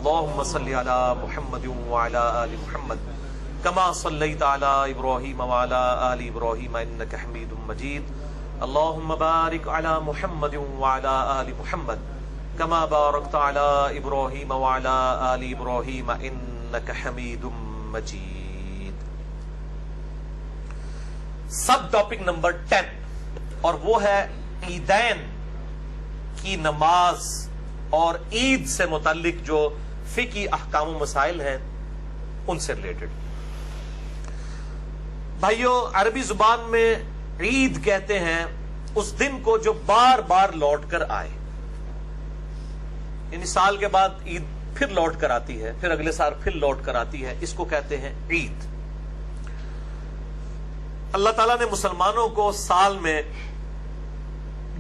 اللهم صل على محمد وعلى آل محمد كما صليت على إبراهيم وعلى آل إبراهيم إنك حميد مجيد. اللهم بارك على محمد وعلى آل محمد كما باركت على إبراهيم وعلى آل إبراهيم إنك حميد مجيد. سب ٹاپک نمبر 10 اور وہ ہے عیدین کی نماز اور عید سے متعلق جو فقہی احکام و مسائل ہیں ان سے ریلیٹڈ. بھائیو، عربی زبان میں عید کہتے ہیں اس دن کو جو بار بار لوٹ کر آئے، یعنی سال کے بعد عید پھر لوٹ کر آتی ہے، پھر اگلے سال پھر لوٹ کر آتی ہے، اس کو کہتے ہیں عید. اللہ تعالیٰ نے مسلمانوں کو سال میں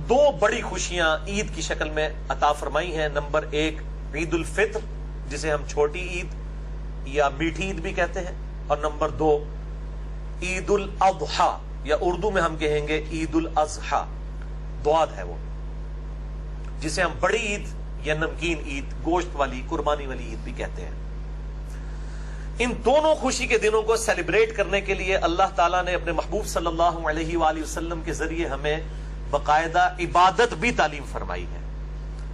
دو بڑی خوشیاں عید کی شکل میں عطا فرمائی ہیں. نمبر 1 عید الفطر، جسے ہم چھوٹی عید یا میٹھی عید بھی کہتے ہیں، اور نمبر 2 عید الاضحیٰ، یا اردو میں ہم کہیں گے عید الاضحیٰ. دعاد ہے وہ، جسے ہم بڑی عید یا نمکین عید، گوشت والی قربانی والی عید بھی کہتے ہیں. ان دونوں خوشی کے دنوں کو سیلیبریٹ کرنے کے لیے اللہ تعالیٰ نے اپنے محبوب صلی اللہ علیہ وآلہ وسلم کے ذریعے ہمیں باقاعدہ عبادت بھی تعلیم فرمائی ہے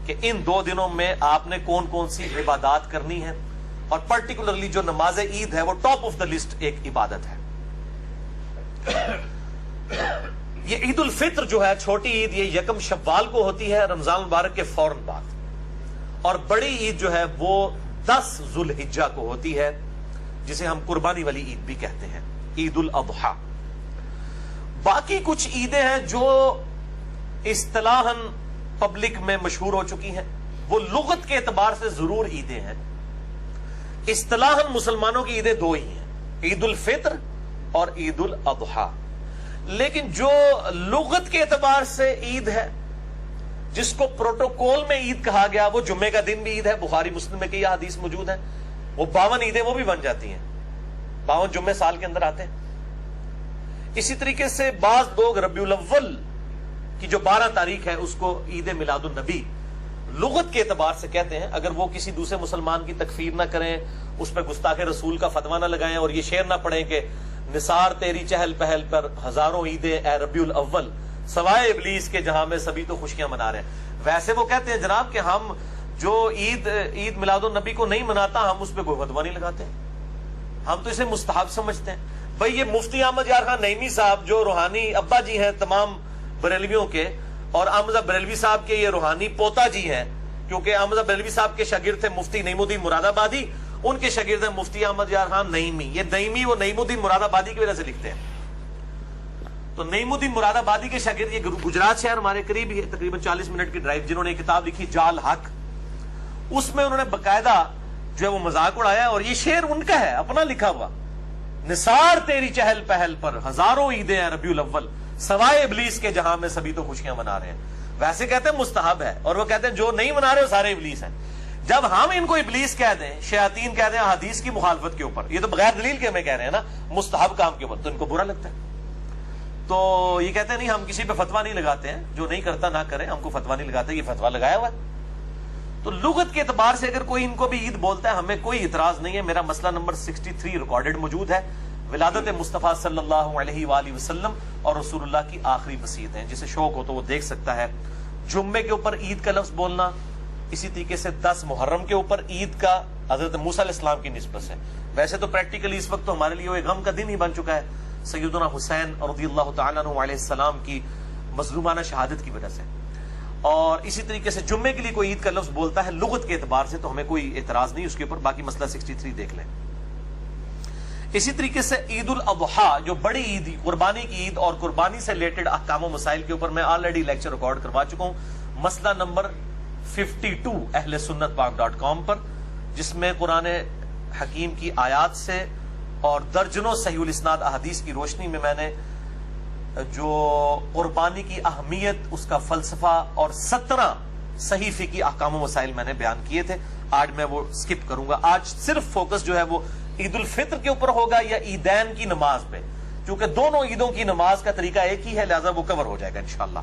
کہ ان دو دنوں میں آپ نے کون کون سی عبادات کرنی ہے، اور پرٹیکولرلی جو نماز عید ہے وہ ٹاپ آف دا لسٹ ایک عبادت ہے. یہ عید الفطر جو ہے چھوٹی عید، یہ 1 شوال کو ہوتی ہے، رمضان مبارک کے فوراً بعد، اور بڑی عید جو ہے وہ 10 ذوالحجہ کو ہوتی ہے، جسے ہم قربانی والی عید بھی کہتے ہیں، عید الاضحیٰ. باقی کچھ عیدیں ہیں جو اصطلاحاً پبلک میں مشہور ہو چکی ہیں، وہ لغت کے اعتبار سے ضرور عیدیں ہیں. اصطلاحاً مسلمانوں کی عیدیں 2 ہی ہیں، عید الفطر اور عید الاضحیٰ. لیکن جو لغت کے اعتبار سے عید ہے، جس کو پروٹوکول میں عید کہا گیا، وہ جمعے کا دن بھی عید ہے. بخاری مسلم میں کئی حدیث موجود ہیں. وہ 52 عیدیں وہ بھی بن جاتی ہیں، 52 جمعے سال کے اندر آتے ہیں. اسی طریقے سے بعض لوگ ربیع الاول کی جو 12 تاریخ ہے اس کو عید میلاد النبی لغت کے اعتبار سے کہتے ہیں. اگر وہ کسی دوسرے مسلمان کی تکفیر نہ کریں، اس پہ گستاخ رسول کا فتویٰ نہ لگائیں، اور یہ شعر نہ پڑھیں کہ نثار تیری چہل پہل پر ہزاروں عیدیں اے ربیع الاول، سوائے ابلیس کے جہاں میں سبھی تو خوشیاں منا رہے ہیں. ویسے وہ کہتے ہیں جناب کہ ہم جو عید میلاد النبی کو نہیں مناتا، ہم اس پہ کوئی فتویٰ نہیں لگاتے، ہم تو اسے مستحب سمجھتے ہیں. بھئی یہ مفتی احمد یار خان نعیمی صاحب جو روحانی ابا جی ہیں تمام بریلویوں کے، اور احمد بریلوی صاحب کے یہ روحانی پوتا جی ہیں، کیونکہ احمد بریلوی صاحب کے شاگرد تھے مفتی نعیم الدین مراد آبادی، ان کے شاگرد ہیں مفتی احمد یار خان نعیمی. یہ نعیمی وہ نعیم الدین مراد آبادی کی وجہ سے لکھتے ہیں. تو نعیم الدین مراد آبادی کے شاگرد، یہ گجرات شہر ہمارے قریب ہی ہے، تقریباً 40 منٹ کی ڈرائیو، جنہوں نے کتاب لکھی جال حق، اس میں انہوں نے باقاعدہ جو ہے وہ مذاق اڑایا، اور یہ شعر ان کا ہے اپنا لکھا ہوا، نثار تیری چہل پہل پر ہزاروں عیدیں ہیں ربیع الاول، سوائے ابلیس کے جہاں میں سبھی تو خوشیاں منا رہے ہیں. ویسے کہتے ہیں مستحب ہے، اور وہ کہتے ہیں جو نہیں منا رہے وہ سارے ابلیس ہیں. جب ہم ان کو ابلیس کہہ دیں، شیاطین کہہ دیں حدیث کی مخالفت کے اوپر، یہ تو بغیر دلیل کے ہمیں کہہ رہے ہیں نا، مستحب کام کے اوپر، تو ان کو برا لگتا ہے. تو یہ کہتے ہیں نہیں، ہم کسی پہ فتویٰ نہیں لگاتے ہیں، جو نہیں کرتا نہ کرے، ہم کو فتویٰ نہیں لگاتے، یہ فتویٰ لگایا ہوا ہے. تو لغت کے اعتبار سے اگر کوئی ان کو بھی عید بولتا ہے، ہمیں کوئی اعتراض نہیں ہے. میرا مسئلہ نمبر 63 ریکارڈڈ موجود ہے، ولادت مصطفیٰ صلی اللہ علیہ وآلہ وسلم اور رسول اللہ کی آخری وصیت ہیں. جسے شوق ہو تو وہ دیکھ سکتا ہے. جمعے کے اوپر عید کا لفظ بولنا، اسی طریقے سے 10 محرم کے اوپر عید کا حضرت موسیٰ علیہ السلام کی نسبت سے. ویسے تو پریکٹیکلی اس وقت تو ہمارے لیے وہ ایک غم کا دن ہی بن چکا ہے، سیدنا حسین رضی اللہ تعالیٰ عنہ علیہ السلام کی مظلومانہ شہادت کی وجہ سے. اور اسی طریقے سے جمعے کے لیے کوئی عید کا لفظ بولتا ہے لغت کے اعتبار سے تو ہمیں کوئی اعتراض نہیں اس کے اوپر. باقی مسئلہ 63 دیکھ لیں. اسی طریقے سے عید الاضحیٰ جو بڑی عید، قربانی کی عید اور قربانی سے ریلیٹڈ احکام و مسائل کے اوپر میں آلریڈی لیکچر ریکارڈ کروا چکا ہوں، مسئلہ نمبر 52 اہل سنت پاک.com پر، جس میں قرآن حکیم کی آیات سے اور درجنوں صحیح الاسناد احادیث کی روشنی میں نے جو قربانی کی اہمیت، اس کا فلسفہ اور 17 صحیح فقہی احکام و مسائل میں نے بیان کیے تھے. آج میں وہ سکپ کروں گا. آج صرف فوکس جو ہے وہ عید الفطر کے اوپر ہوگا یا عیدین کی نماز پہ، کیونکہ دونوں عیدوں کی نماز کا طریقہ ایک ہی ہے، لہذا وہ کور ہو جائے گا انشاءاللہ.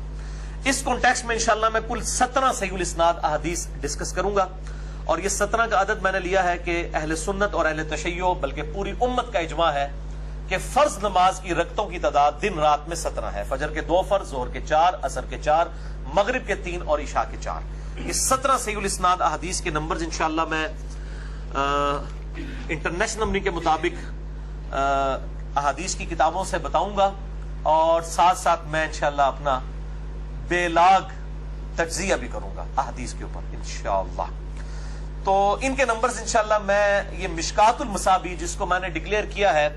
اس کانٹیکسٹ میں انشاءاللہ میں کل 17 صحیح الاسناد احادیث ڈسکس کروں گا، اور یہ 17 کا عدد میں نے لیا ہے کہ اہل سنت اور اہل تشیع بلکہ پوری امت کا اجماع ہے کہ فرض نماز کی رکعتوں کی تعداد دن رات میں 17 ہے. فجر کے 2 فرض، ظہر کے 4، عصر کے 4، مغرب کے 3 اور عشاء کے 4. یہ 17 صحیح الاسناد احادیث کے نمبرز انشاءاللہ میں انٹرنیشنل نمبر کے مطابق احادیث کی کتابوں سے بتاؤں گا، اور ساتھ ساتھ میں انشاءاللہ اپنا بے لاگ تجزیہ بھی کروں گا احادیث کے اوپر انشاءاللہ. تو ان کے نمبرز انشاءاللہ میں یہ مشکات المصابیح جس کو میں نے ڈکلیئر کیا ہے،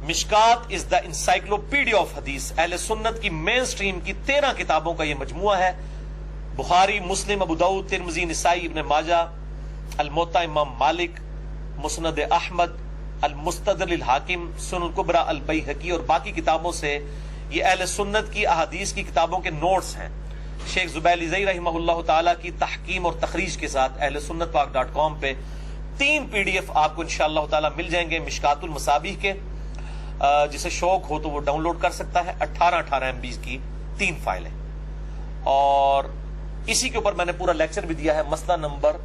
مشکات از دا انسائکلوپیڈیا آف حدیث، اہل سنت کی مین سٹریم کی 13 کتابوں کا یہ مجموعہ ہے. بخاری، مسلم، ابو داؤد، ترمذی، نسائی، ابن ماجہ، الموطا امام مالک، مسند احمد، المستدرک للحاکم، سنن الکبری البیہقی اور باقی کتابوں سے یہ اہل سنت کی احادیث کی کتابوں کے نوٹس ہیں. شیخ زبیر زئی رحمہ اللہ تعالی کی تحکیم اور تخریج کے ساتھ اہل سنت پاک .com پہ 3 PDF آپ کو انشاءاللہ تعالی مل جائیں گے مشکات المصابیح کے. جسے شوق ہو تو وہ ڈاؤن لوڈ کر سکتا ہے. 18 MB کی 3 فائلیں. اور اسی کے اوپر میں نے پورا لیکچر بھی دیا ہے، مسئلہ نمبر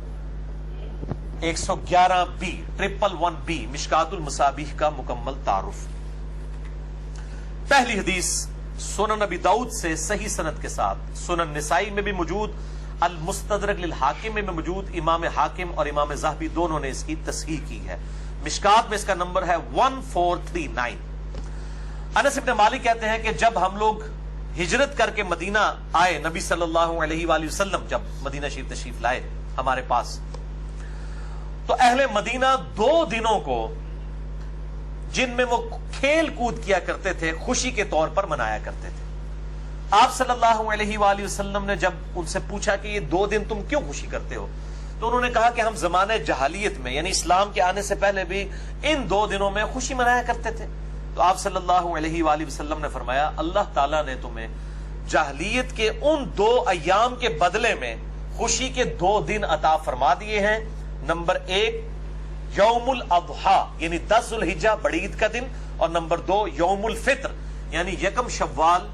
111B 111B مشکات المصابیح کا مکمل تعارف. پہلی حدیث سنن ابی داؤد سے صحیح سند کے ساتھ، سنن نسائی میں بھی موجود، المستدرک للحاکم میں موجود، امام حاکم اور امام ذہبی دونوں نے اس کی تصحیح کی ہے. مشکات میں اس کا نمبر ہے 1439. انس بن مالک کہتے ہیں کہ جب ہم لوگ ہجرت کر کے مدینہ آئے، نبی صلی اللہ علیہ وآلہ وسلم جب مدینہ شریف تشریف لائے ہمارے پاس، تو اہل مدینہ 2 دنوں کو جن میں وہ کھیل کود کیا کرتے تھے خوشی کے طور پر منایا کرتے تھے. آپ صلی اللہ علیہ وآلہ وسلم نے جب ان سے پوچھا کہ یہ 2 دن تم کیوں خوشی کرتے ہو، تو انہوں نے کہا کہ ہم زمانہ جہالیت میں یعنی اسلام کے آنے سے پہلے بھی ان 2 دنوں میں خوشی منایا کرتے تھے. تو آپ صلی اللہ علیہ وآلہ وسلم نے فرمایا اللہ تعالیٰ نے تمہیں جاہلیت کے ان 2 ایام کے بدلے میں خوشی کے 2 دن عطا فرما دیے ہیں. نمبر 1 یوم الاضحیٰ یعنی 10 ذو الحجہ بڑی عید کا دن، اور نمبر 2 یوم الفطر یعنی 1 شوال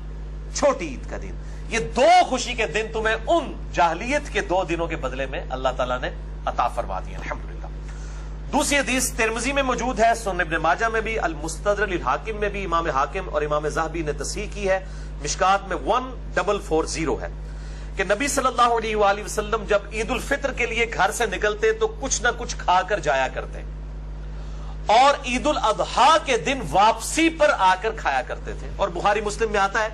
چھوٹی عید کا دن. یہ 2 خوشی کے دن تمہیں ان جاہلیت کے 2 دنوں کے بدلے میں اللہ تعالیٰ نے عطا فرما دیے الحمدللہ. دوسری حدیث ترمذی میں موجود ہے، سنن ابن ماجہ میں بھی، المستدرک للحاکم میں بھی امام حاکم اور امام ذہبی نے تصحیح کی ہے. مشکات میں 1440 ہے کہ نبی صلی اللہ علیہ وآلہ وسلم جب عید الفطر کے لیے گھر سے نکلتے تو کچھ نہ کچھ کھا کر جایا کرتے، اور عید الاضحیٰ کے دن واپسی پر آ کر کھایا کرتے تھے. اور بخاری مسلم میں آتا ہے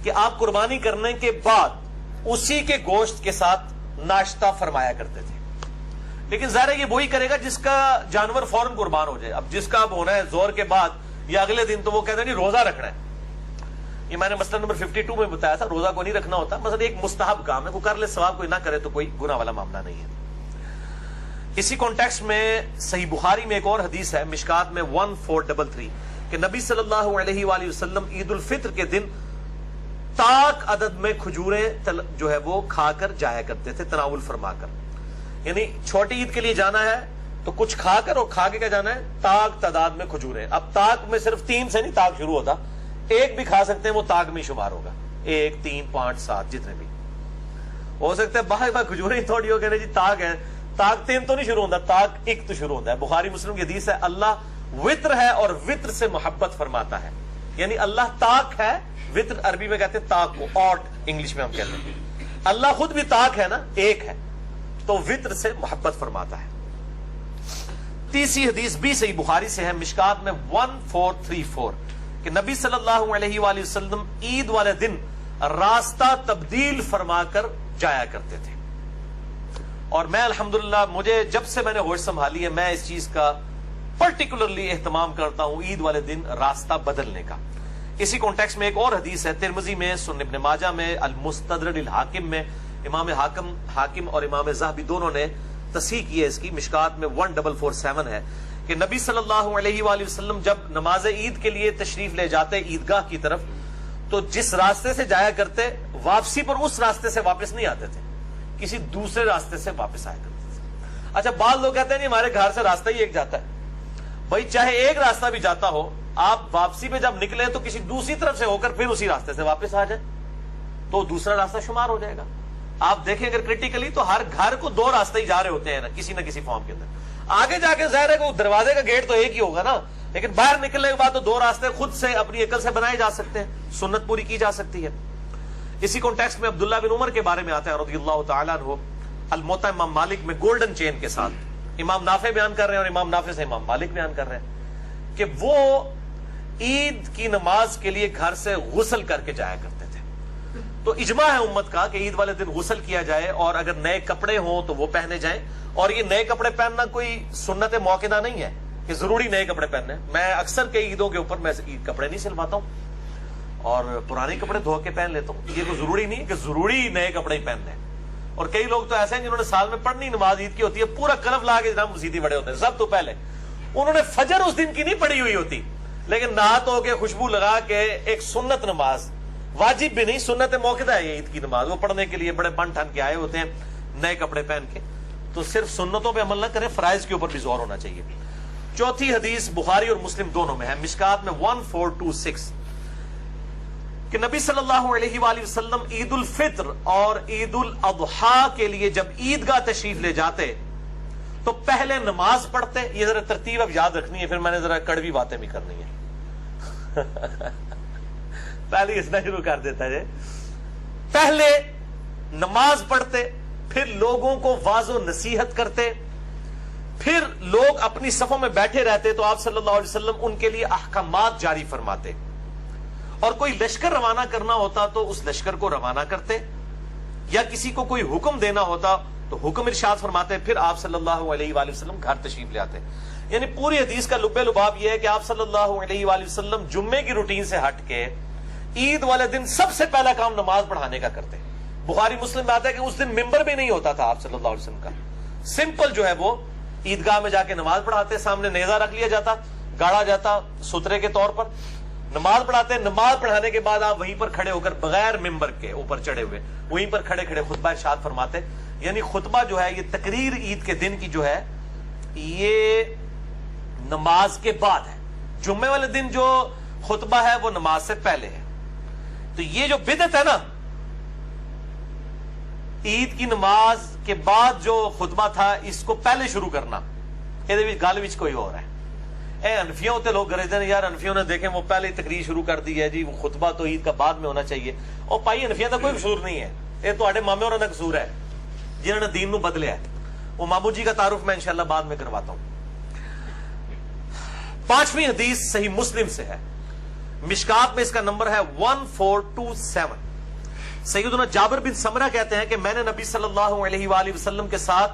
کہ آپ قربانی کرنے کے بعد اسی کے گوشت کے ساتھ ناشتہ فرمایا کرتے تھے. لیکن ظاہر ہے یہ وہی کرے گا جس کا جانور فوراً قربان ہو جائے. اب جس کا اب ہونا ہے زور کے بعد یا اگلے دن، تو وہ کہتے ہیں نہیں روزہ رکھنا ہے. یہ میں نے مسئلہ نمبر 52 میں بتایا تھا، روزہ کو نہیں رکھنا ہوتا، مثلا ایک مستحب کام ہے، کوئی کر لے ثواب، کوئی نہ کرے تو کوئی گناہ والا معاملہ نہیں ہے. اسی کانٹیکسٹ میں صحیح بخاری میں ایک اور حدیث ہے مشکات میں 1433 کہ نبی صلی اللہ علیہ وآلہ وسلم عید الفطر کے دن تاک عدد میں کھجوریں جو ہے وہ کھا کر جایا کرتے تھے، تناول فرما کر. یعنی چھوٹی عید کے لیے جانا ہے تو کچھ کھا کر، اور کھا کے کیا جانا ہے تاک تعداد میں کھجوریں. اب تاک میں صرف 3 سے نہیں تاک شروع ہوتا، 1 بھی کھا سکتے ہیں، وہ تاک میں شمار ہوگا. 1 3 5 7 جتنے بھی ہو سکتے ہیں. باہر باہر کھجوریں تھوڑی ہو گئے جی تاک ہے، تاک 3 تو نہیں شروع ہوتا، تاک 1 تو شروع ہوتا ہے. بخاری مسلم کی حدیث ہے اللہ وطر ہے اور وطر سے محبت فرماتا ہے. یعنی اللہ تاک ہے، وطر عربی میں کہتے ہیں تاک کو، آٹ انگلش میں ہم کہتے ہیں. اللہ خود بھی تاک ہے نا، 1 ہے، تو وطر سے محبت فرماتا ہے. تیسری حدیث بھی صحیح بخاری سے ہے مشکات میں 1434 کہ نبی صلی اللہ علیہ وآلہ وسلم عید والے دن راستہ تبدیل فرما کر جایا کرتے تھے. اور میں الحمدللہ مجھے جب سے میں نے ہوش سنبھالی ہے میں اس چیز کا پرٹیکولرلی اہتمام کرتا ہوں، عید والے دن راستہ بدلنے کا. اسی کانٹیکسٹ میں ایک اور حدیث ہے ترمذی میں، سنن ابن ماجہ میں، المستدرک للحاکم میں، امام حاکم اور امام ذہبی دونوں نے تصحیح کی ہے اس کی. مشکات میں 1447 ہے کہ نبی صلی اللہ علیہ وآلہ وسلم جب نماز عید کے لیے تشریف لے جاتے عیدگاہ کی طرف، تو جس راستے سے جایا کرتے واپسی پر اس راستے سے واپس نہیں آتے تھے، کسی دوسرے راستے سے واپس آیا کرتے تھے. اچھا بعض لوگ کہتے ہیں نہیں ہمارے گھر سے راستہ ہی ایک جاتا ہے. بھائی چاہے ایک راستہ بھی جاتا ہو، آپ واپسی پہ جب نکلے تو کسی دوسری طرف سے ہو کر پھر اسی راستے سے واپس آ جائیں تو دوسرا راستہ شمار ہو جائے گا. آپ دیکھیں اگر کریٹیکلی تو ہر گھر کو دو راستے ہی جا رہے ہوتے ہیں کسی نہ کسی فارم کے اندر. آگے جا کے ظاہر ہے کہ دروازے کا گیٹ تو ایک ہی ہوگا نا, لیکن باہر نکلنے کے بعد تو دو راستے خود سے اپنی عقل سے بنائے جا سکتے ہیں, سنت پوری کی جا سکتی ہے. اسی کانٹیکسٹ میں عبداللہ بن عمر کے بارے میں آتا ہے رضی اللہ تعالیٰ عنہ, الموطا امام مالک میں گولڈن چین کے ساتھ. امام نافع بیان کر رہے ہیں اور امام نافع سے امام مالک بیان کر رہے ہیں کہ وہ عید کی نماز کے لیے گھر سے غسل کر کے جایا کرتے تھے. تو اجماع ہے امت کا کہ عید والے دن غسل کیا جائے, اور اگر نئے کپڑے ہوں تو وہ پہنے جائیں. اور یہ نئے کپڑے پہننا کوئی سنت موقعہ نہیں ہے کہ ضروری نئے کپڑے پہننے. میں اکثر کئی عیدوں کے اوپر میں عید کپڑے نہیں سلواتا ہوں اور پرانے کپڑے دھو کے پہن لیتا ہوں. یہ تو ضروری نہیں کہ ضروری نئے کپڑے ہی پہننے ہیں. اور کئی لوگ تو ایسے ہیں جنہوں نے سال میں پڑھنی نماز عید کی ہوتی ہے, پورا کلف لا کے جناب مسیدی بڑے ہوتے ہیں. سب تو پہلے انہوں نے فجر اس دن کی نہیں پڑھی ہوئی ہوتی, لیکن نہا دھو کے خوشبو لگا کے ایک سنت نماز, واجب بھی نہیں سنت موقعہ ہے یہ عید کی نماز, وہ پڑھنے کے لیے بڑے بن ٹھن کے آئے ہوتے ہیں نئے کپڑے پہن کے. تو صرف سنتوں پہ عمل نہ کریں, فرائض کے اوپر بھی زور ہونا چاہیے. چوتھی حدیث بخاری اور مسلم دونوں میں ہے, مشکات میں 1426 کہ نبی صلی اللہ علیہ وآلہ وسلم عید الفطر اور عید الاضحیٰ کے لیے جب عیدگاہ تشریف لے جاتے تو پہلے نماز پڑھتے. یہ ذرا ترتیب اب یاد رکھنی ہے, پھر میں نے ذرا کڑوی باتیں بھی کرنی ہے. پہلے اس نے شروع کر دیتا ہے. پہلے نماز پڑھتے, پھر لوگوں کو واعظ و نصیحت کرتے, پھر لوگ اپنی صفوں میں بیٹھے رہتے تو آپ صلی اللہ علیہ وسلم ان کے لیے احکامات جاری فرماتے, اور کوئی لشکر روانہ کرنا ہوتا تو اس لشکر کو روانہ کرتے, یا کسی کو کوئی حکم دینا ہوتا تو حکم ارشاد فرماتے, پھر آپ صلی اللہ علیہ وآلہ وسلم گھر تشریف لے آتے. یعنی پوری حدیث کا لب لباب یہ ہے کہ آپ صلی اللہ علیہ وآلہ وسلم جمعے کی روٹین سے ہٹ کے عید والے دن سب سے پہلا کام نماز پڑھانے کا کرتے. بخاری مسلم میں آتا ہے کہ اس دن ممبر بھی نہیں ہوتا تھا آپ صلی اللہ علیہ وسلم کا, سمپل جو ہے وہ عیدگاہ میں جا کے نماز پڑھاتے, سامنے نیزہ رکھ لیا جاتا, گاڑا جاتا سترے کے طور پر, نماز پڑھاتے. نماز پڑھانے کے بعد آپ وہیں پر کھڑے ہو کر بغیر ممبر کے اوپر چڑھے ہوئے وہیں پر کھڑے کھڑے خطبہ ارشاد فرماتے. یعنی خطبہ جو ہے یہ تقریر عید کے دن کی جو ہے یہ نماز کے بعد ہے. جمعے والے دن جو خطبہ ہے وہ نماز سے پہلے ہے. تو یہ جو بدعت ہے نا, عید کی نماز کے بعد جو خطبہ تھا اس کو پہلے شروع کرنا, یہ گل وچ کوئی اور ہے. اے انفیوں ہوتے لوگ گرجتے ہیں یار انفیوں نے دیکھیں وہ پہلے تقریر شروع کر دی ہے جی, وہ خطبہ تو عید کا بعد میں ہونا چاہیے. اور پائی انفیوں کا کوئی قصور نہیں ہے, یہ تو آڑے مامے اور قصور ہے جنہوں نے دین نو بدلیا ہے. وہ مامو جی کا تعارف میں انشاءاللہ بعد میں کرواتا ہوں. پانچویں حدیث صحیح مسلم سے ہے, مشکات میں اس کا نمبر ہے 1427. سیدنا جابر بن سمرہ کہتے ہیں کہ میں نے نبی صلی اللہ علیہ وآلہ وسلم کے ساتھ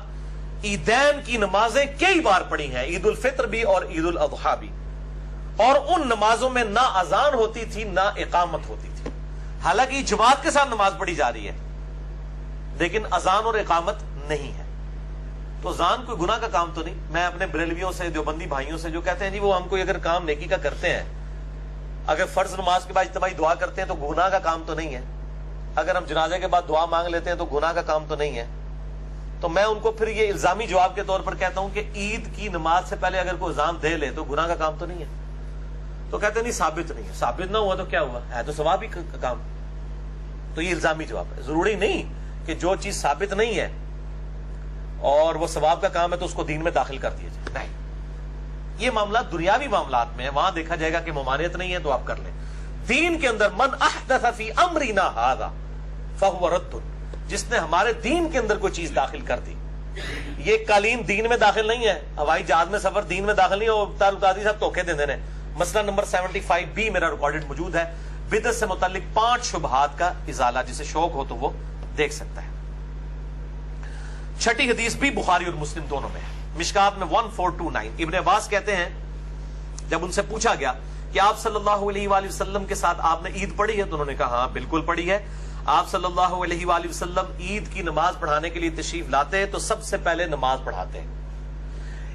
عیدین کی نمازیں کئی بار پڑھی ہیں, عید الفطر بھی اور عید الاضحیٰ بھی, اور ان نمازوں میں نہ اذان ہوتی تھی نہ اقامت ہوتی تھی. حالانکہ جماعت کے ساتھ نماز پڑھی جا رہی ہے لیکن اذان اور اقامت نہیں ہے. تو اذان کوئی گناہ کا کام تو نہیں. میں اپنے بریلویوں سے, دیوبندی بھائیوں سے جو کہتے ہیں جی وہ ہم کوئی اگر کام نیکی کا کرتے ہیں, اگر فرض نماز کے بعد اجتماعی دعا کرتے ہیں تو گناہ کا کام تو نہیں ہے, اگر ہم جنازے کے بعد دعا مانگ لیتے ہیں تو گناہ کا کام تو نہیں ہے. تو میں ان کو پھر یہ الزامی جواب کے طور پر کہتا ہوں کہ عید کی نماز سے پہلے اگر کوئی اذان دے لے تو گناہ کا کام تو نہیں ہے. تو کہتے ہیں نہیں ثابت نہیں ہے. ثابت نہ ہوا تو کیا ہوا, ہے تو ثواب ہی کا کام. تو یہ الزامی جواب ہے. ضروری نہیں کہ جو چیز ثابت نہیں ہے اور وہ ثواب کا کام ہے تو اس کو دین میں داخل کر دیا جائے, نہیں. یہ معاملات دنیاوی معاملات میں ہیں, وہاں دیکھا جائے گا کہ ممانعت نہیں ہے تو آپ کر لیں. دین کے اندر من احدث فی امرنا ھذا فہو رد, جس نے ہمارے دین کے اندر کوئی چیز داخل کر دی. یہ قالین دین میں داخل نہیں ہے, ہوائی جہاز میں سفر دین میں داخل نہیں ہے. اور تارقادی صاحب دھوکے دے دینے. مسئلہ نمبر 75B میرا ریکارڈڈ موجود ہے, بدعت سے متعلق 5 شبہات کا ازالہ, جسے شوق ہو تو وہ دیکھ سکتا ہے. چھٹی حدیث بھی بخاری اور مسلم دونوں میں ہے, مشکات میں 1429. ابن عباس کہتے ہیں جب ان سے پوچھا گیا کہ آپ صلی اللہ علیہ وآلہ وسلم کے ساتھ آپ نے عید پڑھی ہے, تو انہوں نے کہا ہاں بالکل پڑھی ہے. آپ صلی اللہ علیہ وآلہ وسلم عید کی نماز پڑھانے کے لیے تشریف لاتے تو سب سے پہلے نماز پڑھاتے.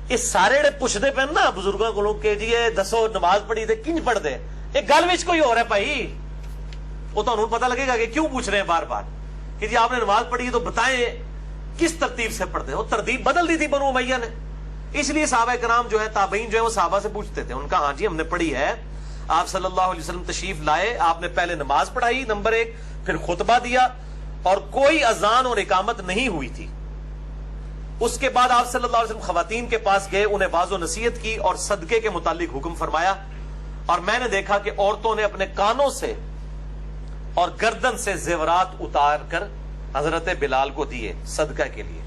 اس سارے پوچھتے پہ نا بزرگوں کو لوگ کہ جی دسو نماز پڑھی تھے کنج پڑھ دے, ایک گل وچ کوئی اور ہے بھائی. وہ تو انہوں پتہ لگے گا کہ کیوں پوچھ رہے ہیں بار بار کہ جی آپ نے نماز پڑھی ہے تو بتائیں کس ترتیب سے پڑھتے. وہ ترتیب بدل دی تھی بنو امیہ نے, اس لیے صحابہ کرام جو ہے تابعین جو ہے وہ صحابہ سے پوچھتے تھے. ان کا ہاں جی ہم نے پڑھی ہے, آپ صلی اللہ علیہ وسلم تشریف لائے, آپ نے پہلے نماز پڑھائی نمبر 1, پھر خطبہ دیا, اور کوئی اذان اور اقامت نہیں ہوئی تھی. اس کے بعد آپ صلی اللہ علیہ وسلم خواتین کے پاس گئے, انہیں واعظ و نصیحت کی اور صدقے کے متعلق حکم فرمایا. اور میں نے دیکھا کہ عورتوں نے اپنے کانوں سے اور گردن سے زیورات اتار کر حضرت بلال کو دیے صدقہ کے لیے.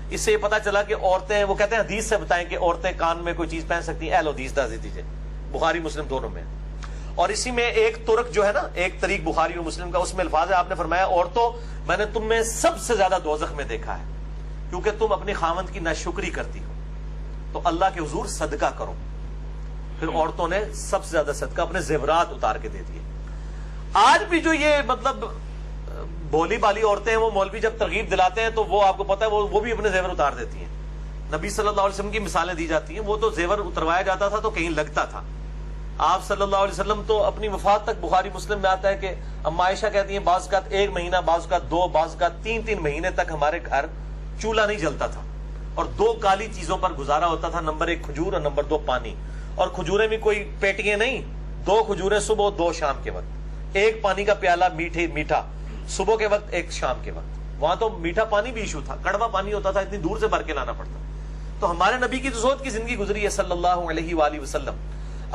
اس سے یہ پتا چلا کہ عورتیں, وہ کہتے ہیں حدیث سے بتائیں کہ عورتیں کان میں کوئی چیز پہن سکتی ہیں. اہل حدیث دے دیجیے, بخاری مسلم دونوں میں. اور اسی میں ایک ترک جو ہے نا, ایک طریق بخاری اور مسلم کا, اس میں الفاظ ہے, آپ نے فرمایا عورتوں میں نے تم میں سب سے زیادہ دوزخ میں دیکھا ہے کیونکہ تم اپنی خاوند کی ناشکری کرتی ہو, تو اللہ کے حضور صدقہ کرو. پھر عورتوں نے سب سے زیادہ صدقہ اپنے زیورات اتار کے دے دیے. آج بھی جو یہ مطلب بولی بالی عورتیں ہیں, وہ مولوی جب ترغیب دلاتے ہیں تو وہ آپ کو پتا ہے وہ بھی اپنے زیور اتار دیتی ہیں. نبی صلی اللہ علیہ وسلم کی مثالیں دی جاتی ہیں, وہ تو زیور اتروایا جاتا تھا تو کہیں لگتا تھا. آپ صلی اللہ علیہ وسلم تو اپنی وفات تک, بخاری مسلم میں آتا ہے کہ اما عائشہ کہتی ہیں بعض کا 1 مہینہ, بعض کا 2, بعض کا 3 مہینے تک ہمارے گھر چولہا نہیں جلتا تھا اور 2 کالی چیزوں پر گزارا ہوتا تھا, نمبر 1 کھجور اور نمبر 2 پانی. اور کھجوریں بھی کوئی پیٹیاں نہیں, 2 کھجوریں صبح 2 شام کے وقت, 1 پانی کا پیالہ میٹھا صبح کے وقت, 1 شام کے وقت. وہاں تو میٹھا پانی بھی ایشو تھا, کڑوا پانی ہوتا تھا, اتنی دور سے بھر کے لانا پڑتا. تو ہمارے نبی کی تو زہد کی زندگی گزری ہے صلی اللہ علیہ وآلہ وسلم.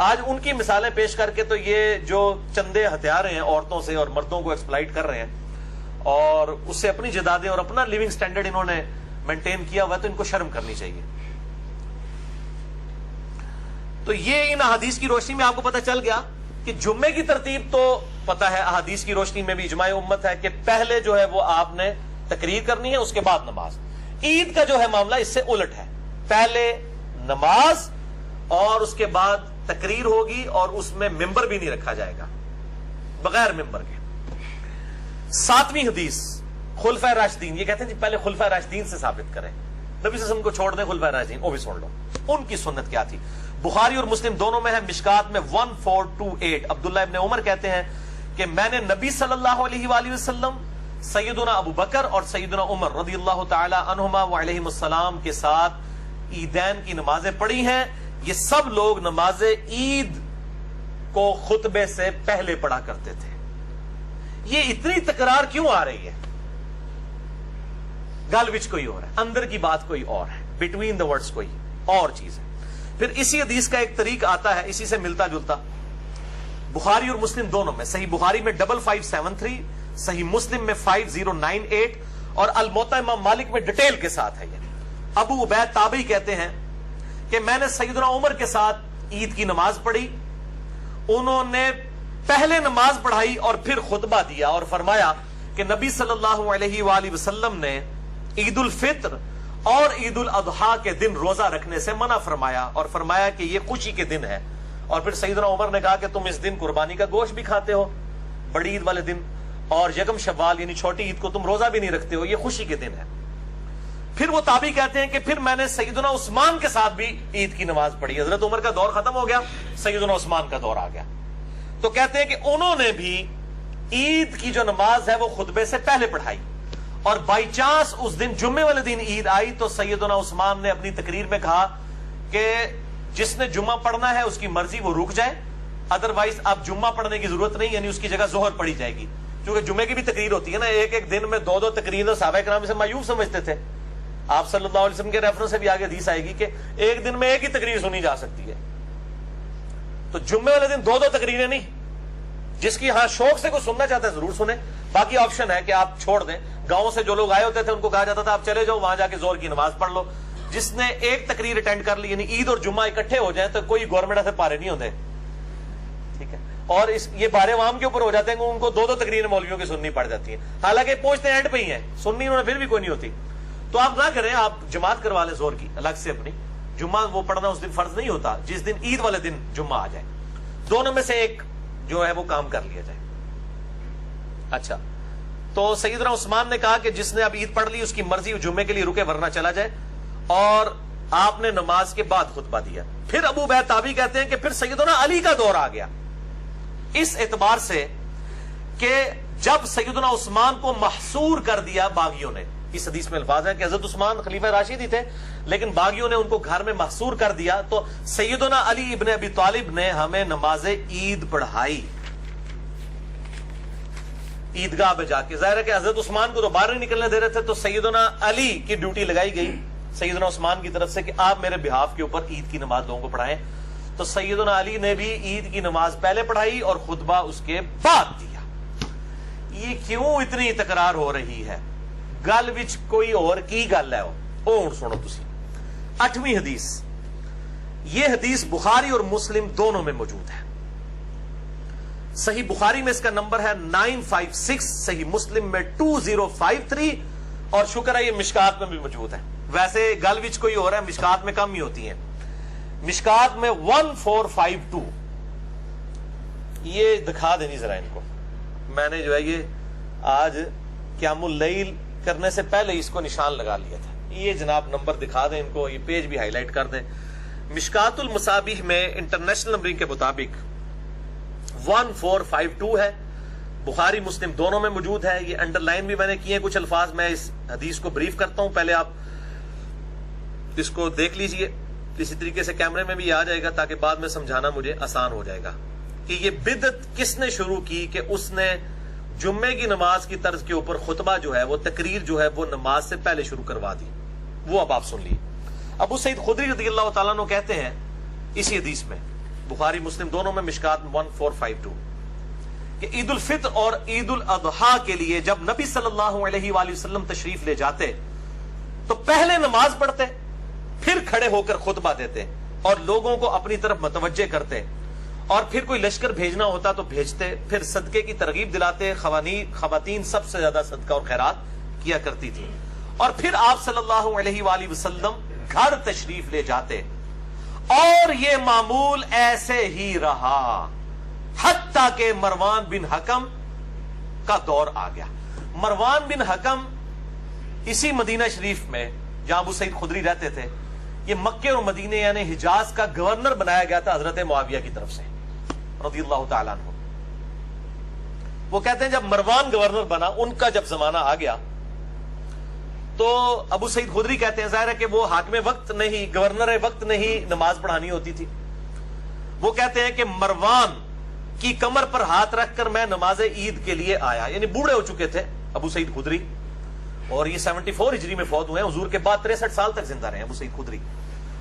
آج ان کی مثالیں پیش کر کے تو یہ جو چندے ہتھیار ہیں عورتوں سے اور مردوں کو ایکسپلائٹ کر رہے ہیں اور اس سے اپنی جدادیں اور اپنا لیونگ سٹینڈرڈ انہوں نے مینٹین کیا ہوا ہے, تو ان کو شرم کرنی چاہیے. تو یہ ان احادیث کی روشنی میں آپ کو پتہ چل گیا کہ جمعے کی ترتیب تو پتہ ہے, احادیث کی روشنی میں بھی اجماع امت ہے کہ پہلے جو ہے وہ آپ نے تقریر کرنی ہے, اس کے بعد نماز. عید کا جو ہے معاملہ اس سے الٹ ہے, پہلے نماز اور اس کے بعد تقریر ہوگی اور اس میں ممبر بھی نہیں رکھا جائے گا, بغیر ممبر کے. 7ویں حدیث خلفائے راشدین, یہ کہتے ہیں جی پہلے خلفائے راشدین سے ثابت کریں, نبی صلی اللہ علیہ وسلم کو چھوڑ دیں, خلفائے راشدین وہ بھی سن لو, ان کی سنت کیا تھی. بخاری اور مسلم دونوں میں ہے, مشکات میں 1428. عبداللہ ابن عمر کہتے ہیں کہ میں نے نبی صلی اللہ علیہ وآلہ وسلم, سیدنا ابو بکر اور سیدنا عمر رضی اللہ تعالی عنہما وعلیہم السلام کے ساتھ عیدین کی نمازیں پڑھی ہیں. یہ سب لوگ نماز عید کو خطبے سے پہلے پڑھا کرتے تھے. یہ اتنی تکرار کیوں آ رہی ہے؟ گل وچ کوئی اور ہے, اندر کی بات کوئی اور ہے, بٹوین دا ورڈز کوئی اور چیز ہے. پھر اسی حدیث کا ایک طریق آتا ہے اسی سے ملتا جلتا, بخاری اور مسلم دونوں میں, صحیح بخاری میں 5573, صحیح مسلم میں 5098 اور الموطا امام مالک میں ڈیٹیل کے ساتھ ہے. یہ ابو عبید تابعی کہتے ہیں کہ میں نے سیدنا عمر کے ساتھ عید کی نماز پڑھی, انہوں نے پہلے نماز پڑھائی اور پھر خطبہ دیا اور فرمایا کہ نبی صلی اللہ علیہ وآلہ وسلم نے عید الفطر اور عید الاضحیٰ کے دن روزہ رکھنے سے منع فرمایا اور فرمایا کہ یہ خوشی کے دن ہے. اور پھر سیدنا عمر نے کہا کہ تم اس دن قربانی کا گوشت بھی کھاتے ہو بڑی عید والے دن, اور یکم شوال یعنی چھوٹی عید کو تم روزہ بھی نہیں رکھتے ہو, یہ خوشی کے دن ہے. پھر وہ تابعی کہتے ہیں کہ پھر میں نے سیدنا عثمان کے ساتھ بھی عید کی نماز پڑھی. حضرت عمر کا دور ختم ہو گیا, سیدنا عثمان کا دور آ گیا. تو کہتے ہیں کہ انہوں نے بھی عید کی جو نماز ہے وہ خطبے سے پہلے پڑھائی, اور بائی چانس اس دن جمعے والے دن عید آئی تو سیدنا عثمان نے اپنی تقریر میں کہا کہ جس نے جمعہ پڑھنا ہے اس کی مرضی وہ رک جائے, ادروائز اب جمعہ پڑھنے کی ضرورت نہیں, یعنی اس کی جگہ ظہر پڑھی جائے گی. کیونکہ جمعے کی بھی تقریر ہوتی ہے نا, ایک دن میں 2 تقریر, صحابہ کرام سے مایوب سمجھتے تھے. آپ صلی اللہ علیہ وسلم کے ریفرنس سے بھی آگے حدیث آئے گی کہ ایک دن میں ایک ہی تقریر سنی جا سکتی ہے. تو جمعے والے دن 2 تقریریں نہیں, جس کی ہاں شوق سے کوئی سننا چاہتا ہے ضرور سنیں, باقی آپشن ہے کہ آپ چھوڑ دیں. گاؤں سے جو لوگ آئے ہوتے تھے ان کو کہا جاتا تھا آپ چلے جاؤ وہاں جا کے زور کی نماز پڑھ لو. جس نے ایک تقریر اٹینڈ کر لی, یعنی عید اور جمعہ اکٹھے ہو جائیں تو کوئی گورنمنٹ سے پارے نہیں ہوتے, ٹھیک ہے, اور یہ بارے عوام کے اوپر ہو جاتے ہیں کہ ان کو 2 تقریریں مولویوں کی سننی پڑ جاتی ہیں, حالانکہ پہنچتے اینڈ پہ ہی ہیں, سننی انہوں نے پھر بھی کوئی نہیں ہوتی. تو آپ نہ کریں, آپ جماعت کروا لیں زور کی الگ سے اپنی. جمعہ وہ پڑھنا اس دن فرض نہیں ہوتا جس دن عید والے دن جمعہ آ جائے, دونوں میں سے ایک جو ہے وہ کام کر لیا جائے. اچھا, تو سیدنا عثمان نے کہا کہ جس نے اب عید پڑھ لی اس کی مرضی جمعے کے لیے رکے ورنہ چلا جائے, اور آپ نے نماز کے بعد خطبہ دیا. پھر ابو عبید تابعی کہتے ہیں کہ پھر سیدنا علی کا دور آ گیا, اس اعتبار سے کہ جب سیدنا عثمان کو محصور کر دیا باغیوں نے. اس حدیث میں الفاظ ہیں کہ حضرت عثمان خلیفہ راشد ہی تھے لیکن باغیوں نے ان کو گھر میں محصور کر دیا, تو سیدنا علی ابن ابی طالب نے ہمیں نماز عید پڑھائی. عیدگاہ میں جا کے. ظاہر ہے کہ حضرت عثمان کو تو باہر نہیں نکلنے دے رہے تھے, تو سیدنا علی کی ڈیوٹی لگائی گئی سیدنا عثمان کی طرف سے کہ آپ میرے بہاف کے اوپر عید کی نماز لوگوں کو پڑھائیں. تو سیدنا علی نے بھی عید کی نماز پہلے پڑھائی اور خطبہ اس کے بعد دیا. یہ کیوں اتنی تکرار ہو رہی ہے؟ گل وچ کوئی اور کی گل ہے او ہن سنو تسی. 8ویں حدیث, یہ حدیث بخاری اور مسلم دونوں میں موجود ہے. صحیح بخاری میں اس کا نمبر ہے 956, صحیح مسلم میں 2053, اور شکر ہے یہ مشکات میں بھی موجود ہے. ویسے گل وچ کوئی اور ہے, مشکات میں کم ہی ہوتی ہیں. مشکات میں 1452. یہ دکھا دینی ذرا ان کو, میں نے جو ہے یہ آج قیام اللیل کرنے سے پہلے اس کو نشان لگا لیا تھا. یہ جناب نمبر دکھا دیں ان کو, یہ پیج بھی ہائی لائٹ کر دیں. مشکات المصابیح میں انٹرنیشنل نمبرنگ کے مطابق 1452 ہے. بخاری مسلم دونوں میں موجود ہے. یہ انڈر لائن بھی میں نے کیے ہیں کچھ الفاظ. میں اس حدیث کو بریف کرتا ہوں, پہلے آپ اس کو دیکھ لیجئے. اسی طریقے سے کیمرے میں بھی آ جائے گا تاکہ بعد میں سمجھانا مجھے آسان ہو جائے گا کہ یہ بدعت کس نے شروع کی کہ اس نے جمعے کی نماز کی طرز کے اوپر خطبہ جو ہے وہ تقریر جو ہے وہ نماز سے پہلے شروع کروا دی. وہ اب آپ سن لیے. ابو سعید خدری رضی اللہ تعالیٰ عنہ کہتے ہیں اسی حدیث میں, بخاری مسلم دونوں میں, مشکات 1452, کہ عید الفطر اور عید الاضحیٰ کے لیے جب نبی صلی اللہ علیہ وآلہ وسلم تشریف لے جاتے تو پہلے نماز پڑھتے, پھر کھڑے ہو کر خطبہ دیتے اور لوگوں کو اپنی طرف متوجہ کرتے, اور پھر کوئی لشکر بھیجنا ہوتا تو بھیجتے, پھر صدقے کی ترغیب دلاتے. خواتین سب سے زیادہ صدقہ اور خیرات کیا کرتی تھی, اور پھر آپ صلی اللہ علیہ وآلہ وسلم گھر تشریف لے جاتے, اور یہ معمول ایسے ہی رہا حتیٰ کہ مروان بن حکم کا دور آ گیا. مروان بن حکم اسی مدینہ شریف میں جہاں ابو سعید خدری رہتے تھے, یہ مکے اور مدینے یعنی حجاز کا گورنر بنایا گیا تھا حضرت معاویہ کی طرف سے رضی اللہ تعالیٰ عنہ. وہ کہتے ہیں جب مروان گورنر بنا, ان کا جب زمانہ آ گیا تو ابو سعید خدری کہتے ہیں ظاہر ہے کہ وہ حاکم وقت نہیں, گورنر وقت نہیں نماز پڑھانی ہوتی تھی. وہ کہتے ہیں کہ مروان کی کمر پر ہاتھ رکھ کر میں نماز عید کے لیے آیا. یعنی بوڑھے ہو چکے تھے ابو سعید خدری, اور یہ 74 ہجری میں فوت ہوئے ہیں. حضور کے بعد 63 سال تک زندہ رہے ابو سعید خدری,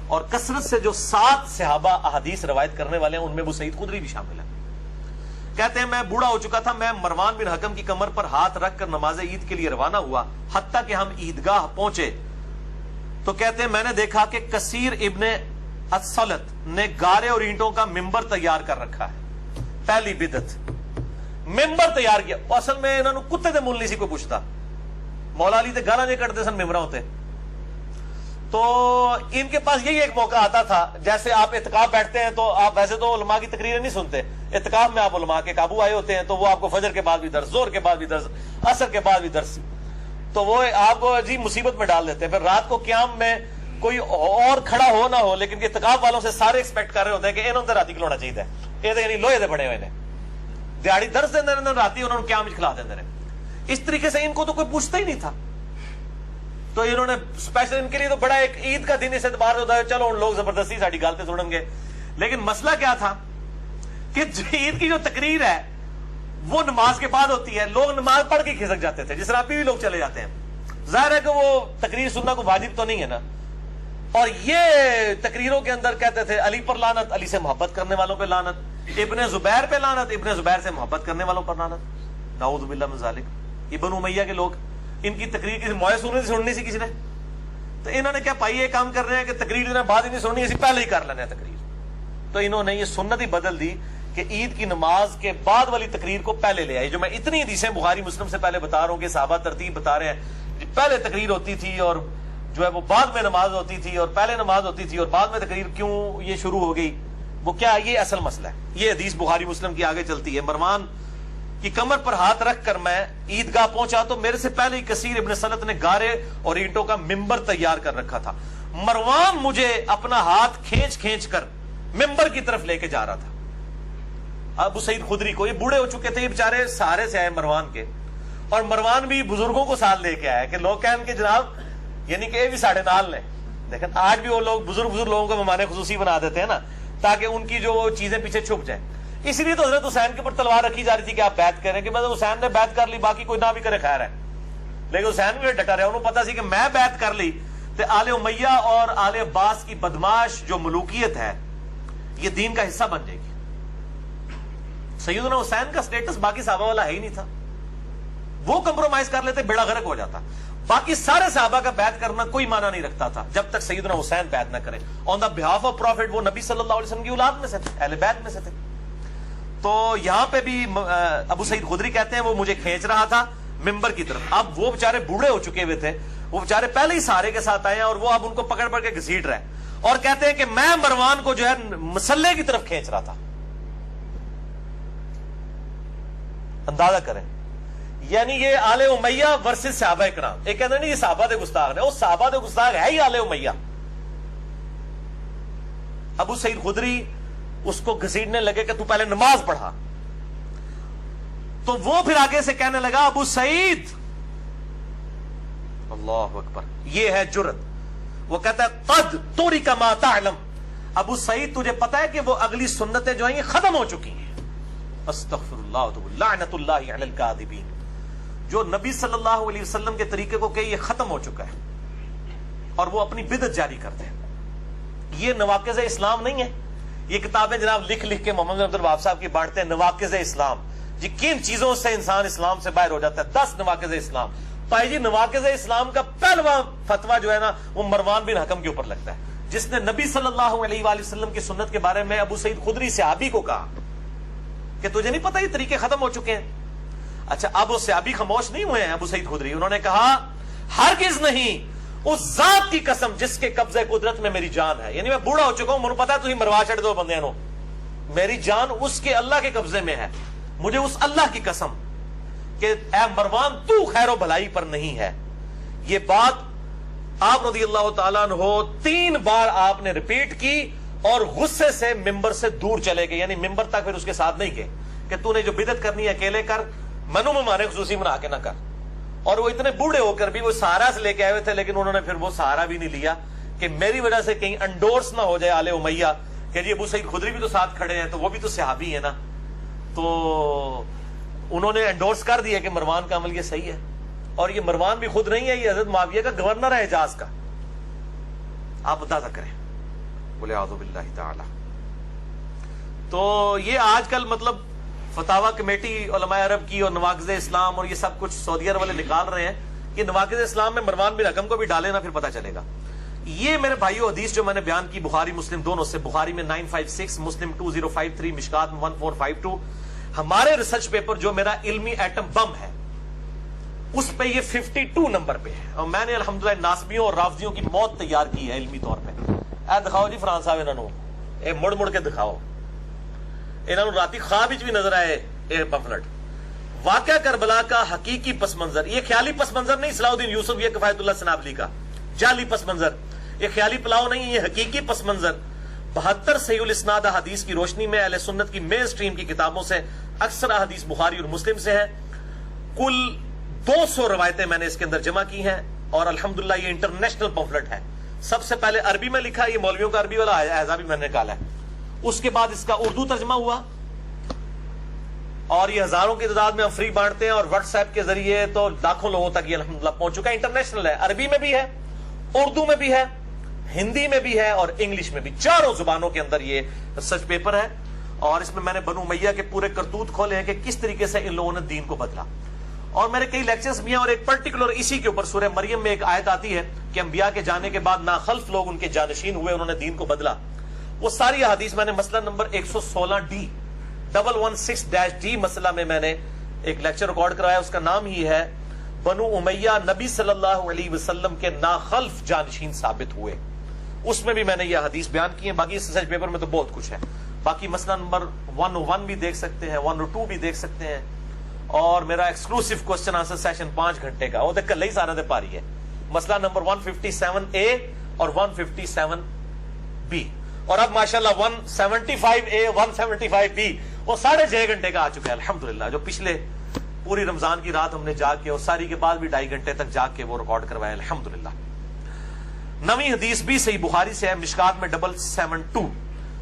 اور کثرت سے جو 7 صحابہ احادیث روایت کرنے والے ہیں ان میں ابو سعید خدری بھی شامل ہے. کہتے ہیں میں بوڑھا ہو چکا تھا, میں مروان بن حکم کی کمر پر ہاتھ رکھ کر نماز عید کے لیے روانہ ہوا. حتیٰ کہ ہم عیدگاہ پہنچے تو کہتے ہیں میں نے دیکھا کہ کثیر ابن الصلت نے گارے اور اینٹوں کا ممبر تیار کر رکھا ہے. پہلی بدعت, ممبر تیار کیا. اصل میں انہوں نے کتے دے مول نہیں سی کوئی پوچھتا, مولا علی تے گالا نہیں کٹتے سن ممبر ہوتے. تو ان کے پاس یہی ایک موقع آتا تھا, جیسے آپ اعتکاف بیٹھتے ہیں تو آپ ویسے تو علماء کی تقریریں نہیں سنتے, اعتکاف میں آپ علماء کے قابو آئے ہوتے ہیں تو وہ آپ کو فجر کے بعد بھی درس, زور کے بعد بھی درس, عصر کے بعد بھی درس, تو وہ آپ کو عجیب مصیبت میں ڈال دیتے ہیں. پھر رات کو قیام میں کوئی اور کھڑا ہو نہ ہو, لیکن اعتکاف والوں سے سارے ایکسپیکٹ کر رہے ہوتے ہیں کہ انہوں نے رات کھلونا چاہیے, یہ تو یعنی لوہے دے بڑے ہوئے ہیں, دیہڑی درس دے رہے رات انہوں نے قیام کھلا دے رہے. اس طریقے سے ان کو تو کوئی پوچھتا ہی نہیں تھا, تو انہوں نے اسپیشل ان کے لیے تو بڑا ایک عید کا دن اس اعتبار سے ہوتا ہے, چلو ان لوگ زبردستی ساری گالتے سنیں گے. لیکن مسئلہ کیا تھا کہ عید کی جو تقریر ہے وہ نماز کے بعد ہوتی ہے. لوگ نماز پڑھ کے کھسک جاتے تھے, جس طرح ابھی بھی لوگ چلے جاتے ہیں. ظاہر ہے کہ وہ تقریر سننا کو واجب تو نہیں ہے نا, اور یہ تقریروں کے اندر کہتے تھے علی پر لعنت, علی سے محبت کرنے والوں پہ لعنت, ابن زبیر پہ لعنت, ابن زبیر سے محبت کرنے والوں پر لعنت, نعوذ باللہ من ذالک. یہ بنو امیہ کے لوگ, ان کی تقریر کسی موئے سننی سی کسی نے, تو انہوں نے کیا پائی یہ کام کر رہے ہیں کہ تقریر انہیں بعد ہی نہیں سننی, اسی پہلے ہی کر لینا ہے تقریر. تو انہوں نے یہ سنت ہی بدل دی کہ عید کی نماز کے بعد والی تقریر کو پہلے لے آئی. جو میں اتنی حدیثیں بخاری مسلم سے پہلے بتا رہا ہوں کہ صحابہ ترتیب بتا رہے ہیں, پہلے تقریر ہوتی تھی اور جو ہے وہ بعد میں نماز ہوتی تھی, اور پہلے نماز ہوتی تھی اور بعد میں تقریر کیوں یہ شروع ہو گئی, وہ کیا یہ اصل مسئلہ ہے. یہ حدیث بخاری مسلم کی آگے چلتی ہے. مروان کی کمر پر ہاتھ رکھ کر میں عیدگاہ پہنچا تو میرے سے پہلے ہی کثیر ابن سلط نے گارے اور اینٹوں کا ممبر تیار کر رکھا تھا. مروان مجھے اپنا ہاتھ کھینچ کر ممبر کی طرف لے کے جا رہا تھا. ابو سعید خدری کو, یہ بوڑھے ہو چکے تھے, یہ بیچارے سہارے سے آئے مروان کے, اور مروان بھی بزرگوں کو ساتھ لے کے آیا کہ لوگ کہیں کہ جناب یعنی کہ یہ بھی ساڑھے نال لیں. لیکن آج بھی وہ لوگ بزرگ لوگوں کو مہمان خصوصی بنا دیتے ہیں نا, تاکہ ان کی جو چیزیں پیچھے چھپ جائیں. اسی لیے تو حضرت حسین کے اوپر تلوار رکھی جا رہی تھی کہ آپ بیعت کریں، کہ مطلب حسین نے بیعت کر لی، باقی کوئی نہ بھی کرے خیر ہے، لیکن حسین بھی ڈٹا رہا، انہوں پتا سی کہ میں بیعت کر لی تو آل امیہ اور آل عباس کی بدماش جو ملوکیت ہے یہ دین کا حصہ بن جائے گی۔ سیدنا حسین کا سٹیٹس باقی صحابہ والا ہے ہی نہیں تھا، وہ کمپرومائز کر لیتے بیڑا غرق ہو جاتا، باقی سارے صحابہ کا بیعت کرنا کوئی معنی نہیں رکھتا تھا جب تک سیدنا حسین بیعت نہ کرے آن دا بہاف آف پروفٹ، وہ نبی صلی اللہ علیہ وسلم کی اولاد میں سے تھے، اہل بیت میں سے تھے۔ تو یہاں پہ بھی ابو سعید خدری کہتے ہیں وہ مجھے کھینچ رہا تھا ممبر کی طرف، اب وہ بےچارے بوڑھے ہو چکے ہوئے تھے، وہ بےچارے پہلے ہی سہارے کے ساتھ آئے ہیں اور وہ اب ان کو پکڑ پکڑ کے گھسیٹ رہے ہیں اور کہتے ہیں کہ میں مروان کو جو ہے مسلح کی طرف کھینچ رہا تھا۔ اندازہ کریں، یعنی یہ آل امیہ ورسز صحابہ کرام، ایک کہتے ہیں نہیں یہ صحابہ دے گستاخ ہے، وہ صحابہ دے گستاخ ہے ہی آل امیہ۔ ابو سعید خدری اس کو گھسیٹنے لگے کہ تو پہلے نماز پڑھا، تو وہ پھر آگے سے کہنے لگا ابو سعید، اللہ اکبر، یہ ہے جرت۔ وہ کہتا ہے قد تورک ما تعلم، ابو سعید تجھے پتا ہے کہ وہ اگلی سنتیں جو ہیں یہ ختم ہو چکی ہیں، استغفر اللہ لعنت اللہ علی الکاذبین، جو نبی صلی اللہ علیہ وسلم کے طریقے کو کہ یہ ختم ہو چکا ہے اور وہ اپنی بدعت جاری کرتے ہیں۔ یہ نواقض اسلام نہیں ہے، یہ کتابیں جناب لکھ لکھ کے محمد عبد الوہاب صاحب کی بانٹتے ہیں، نواقض اسلام، جی کن چیزوں سے انسان اسلام سے باہر ہو جاتا ہے، 10 نواقض اسلام۔ پائی جی نواقض اسلام کا پہلوا فتویٰ جو ہے نا وہ مروان بن حکم کے اوپر لگتا ہے، جس نے نبی صلی اللہ علیہ وآلہ وسلم کی سنت کے بارے میں ابو سعید خدری صحابی کو کہا کہ تجھے نہیں پتا یہ طریقے ختم ہو چکے ہیں۔ اچھا اب وہ صحابی خاموش نہیں ہوئے ہیں، ابو سعید خدری انہوں نے کہا ہرگز نہیں، اس ذات کی قسم جس کے قبضہ قدرت میں میری جان ہے، یعنی میں بوڑھا ہو چکا ہوں، مجھے پتا ہے تجھے مروا چڑھ دو بندے نو، میری جان اس کے اللہ کے قبضے میں ہے، مجھے اس اللہ کی قسم کہ اے مروان تو خیر و بھلائی پر نہیں ہے۔ یہ بات آپ رضی اللہ تعالیٰ عنہ 3 بار آپ نے ریپیٹ کی اور غصے سے ممبر سے دور چلے گئے، یعنی ممبر تک پھر اس کے ساتھ نہیں گئے کہ تو نے جو بدعت کرنی ہے اکیلے کر، منو میں مانے خصوصی بنا کے نہ کر۔ اور وہ اتنے بوڑھے ہو کر بھی وہ سہارا سے لے کے آئے ہوئے تھے، لیکن انہوں نے پھر وہ سہارا بھی نہیں لیا کہ میری وجہ سے کہیں انڈورس نہ ہو جائے آل امیہ کہ جی ابو سعید خدری بھی تو ساتھ کھڑے ہیں تو وہ بھی تو صحابی ہے نا، تو انہوں نے انڈورس کر دیا کہ مروان کا عمل یہ صحیح ہے، اور یہ مروان بھی خود نہیں ہے، یہ حضرت معاویہ کا گورنر ہے حجاز کا، آپ اندازہ کریں، بولے اعوذ باللہ تعالی۔ تو یہ آج کل مطلب فتاوی کمیٹی علماء عرب کی اور نواقض اسلام اور یہ سب کچھ سعودی عرب والے نکال رہے ہیں، یہ نواقض اسلام میں مروان بن حکم کو بھی ڈالے نا، پھر پتہ چلے گا۔ یہ میرے بھائیو حدیث جو میں نے بیان کی بخاری مسلم دونوں سے، بخاری میں 956، مسلم 2053، مشکات میں 1452، ہمارے ریسرچ پیپر جو میرا علمی ایٹم بم ہے اس پہ یہ 52 نمبر پہ ہے، اور میں نے الحمدللہ ناسبیوں اور رافضیوں کی موت تیار کی ہے علمی طور پہ۔ اے دکھاؤ جی فرحان صاحب، انہوں اے مڑ مڑ کے دکھاؤ، انہوں راتی خواب بھی نظر آئے اے پمفلٹ۔ واقعہ کربلا کا حقیقی پس منظر، یہ خیالی پس منظر نہیں صلاح الدین یوسف یہ کفایت اللہ سنابلی کا جعلی پس منظر، یہ خیالی پلاؤ نہیں، یہ حقیقی پس منظر 72 صحیح الاسناد حدیث کی روشنی میں اہل سنت کی مین سٹریم کی کتابوں سے، اکثر حدیث بخاری اور مسلم سے ہے۔ کل 200 روایتیں میں نے اس کے اندر جمع کی ہیں، اور الحمدللہ یہ انٹرنیشنل پمفلٹ ہے۔ سب سے پہلے عربی میں لکھا، یہ مولویوں کا عربی والا اعزا بھی میں نے نکالا ہے، اس کے بعد اس کا اردو ترجمہ ہوا، اور یہ ہزاروں کی تعداد میں ہم فری بانٹتے ہیں، اور واٹس ایپ کے ذریعے تو لاکھوں لوگوں تک یہ الحمدللہ پہنچ چکا ہے۔ انٹرنیشنل ہے، عربی میں بھی ہے، اردو میں بھی ہے، ہندی میں بھی ہے اور انگلش میں بھی، 4 زبانوں کے اندر یہ ریسرچ پیپر ہے۔ اور اس میں میں نے بنو امیہ کے پورے کرتوت کھولے ہیں کہ کس طریقے سے ان لوگوں نے دین کو بدلا، اور میرے کئی لیکچرز بھی ہیں، اور ایک پرٹیکولر اسی کے اوپر سورہ مریم میں ایک آیت آتی ہے کہ انبیاء کے جانے کے بعد ناخلف لوگ ان کے جانشین ہوئے، انہوں نے دین کو بدلا۔ وہ ساری احادیث میں نے مسئلہ نمبر 116D 116-D مسئلہ میں نے ایک لیکچر ریکارڈ کرایا، اس کا نام ہی ہے بنو امیہ نبی صلی اللہ علیہ وسلم کے ناخلف جانشین ثابت ہوئے۔ اس میں بھی میں نے یہ حدیث بیان کی ہے، باقی اس ریسرچ پیپر میں تو بہت کچھ ہے۔ باقی مسئلہ نمبر 101 بھی دیکھ سکتے ہیں، 102 بھی دیکھ سکتے ہیں، اور میرا ایکسکلوسیو کوسچن آنسر سیشن 5 گھنٹے کا وہ تو کل ہی سارا دے پاری ہے، مسئلہ نمبر 157A اور 157B، اور اب ماشاءاللہ 175A 175B وہ 6.5 گھنٹے کا آ چکا ہے الحمدللہ، جو پچھلے پوری رمضان کی رات ہم نے جاگ کے اور ساری کے بعد بھی 2.5 گھنٹے تک جاگ کے وہ ریکارڈ کروایا الحمدللہ۔ نویں حدیث بھی صحیح بخاری سے ہے، مشکات میں 772،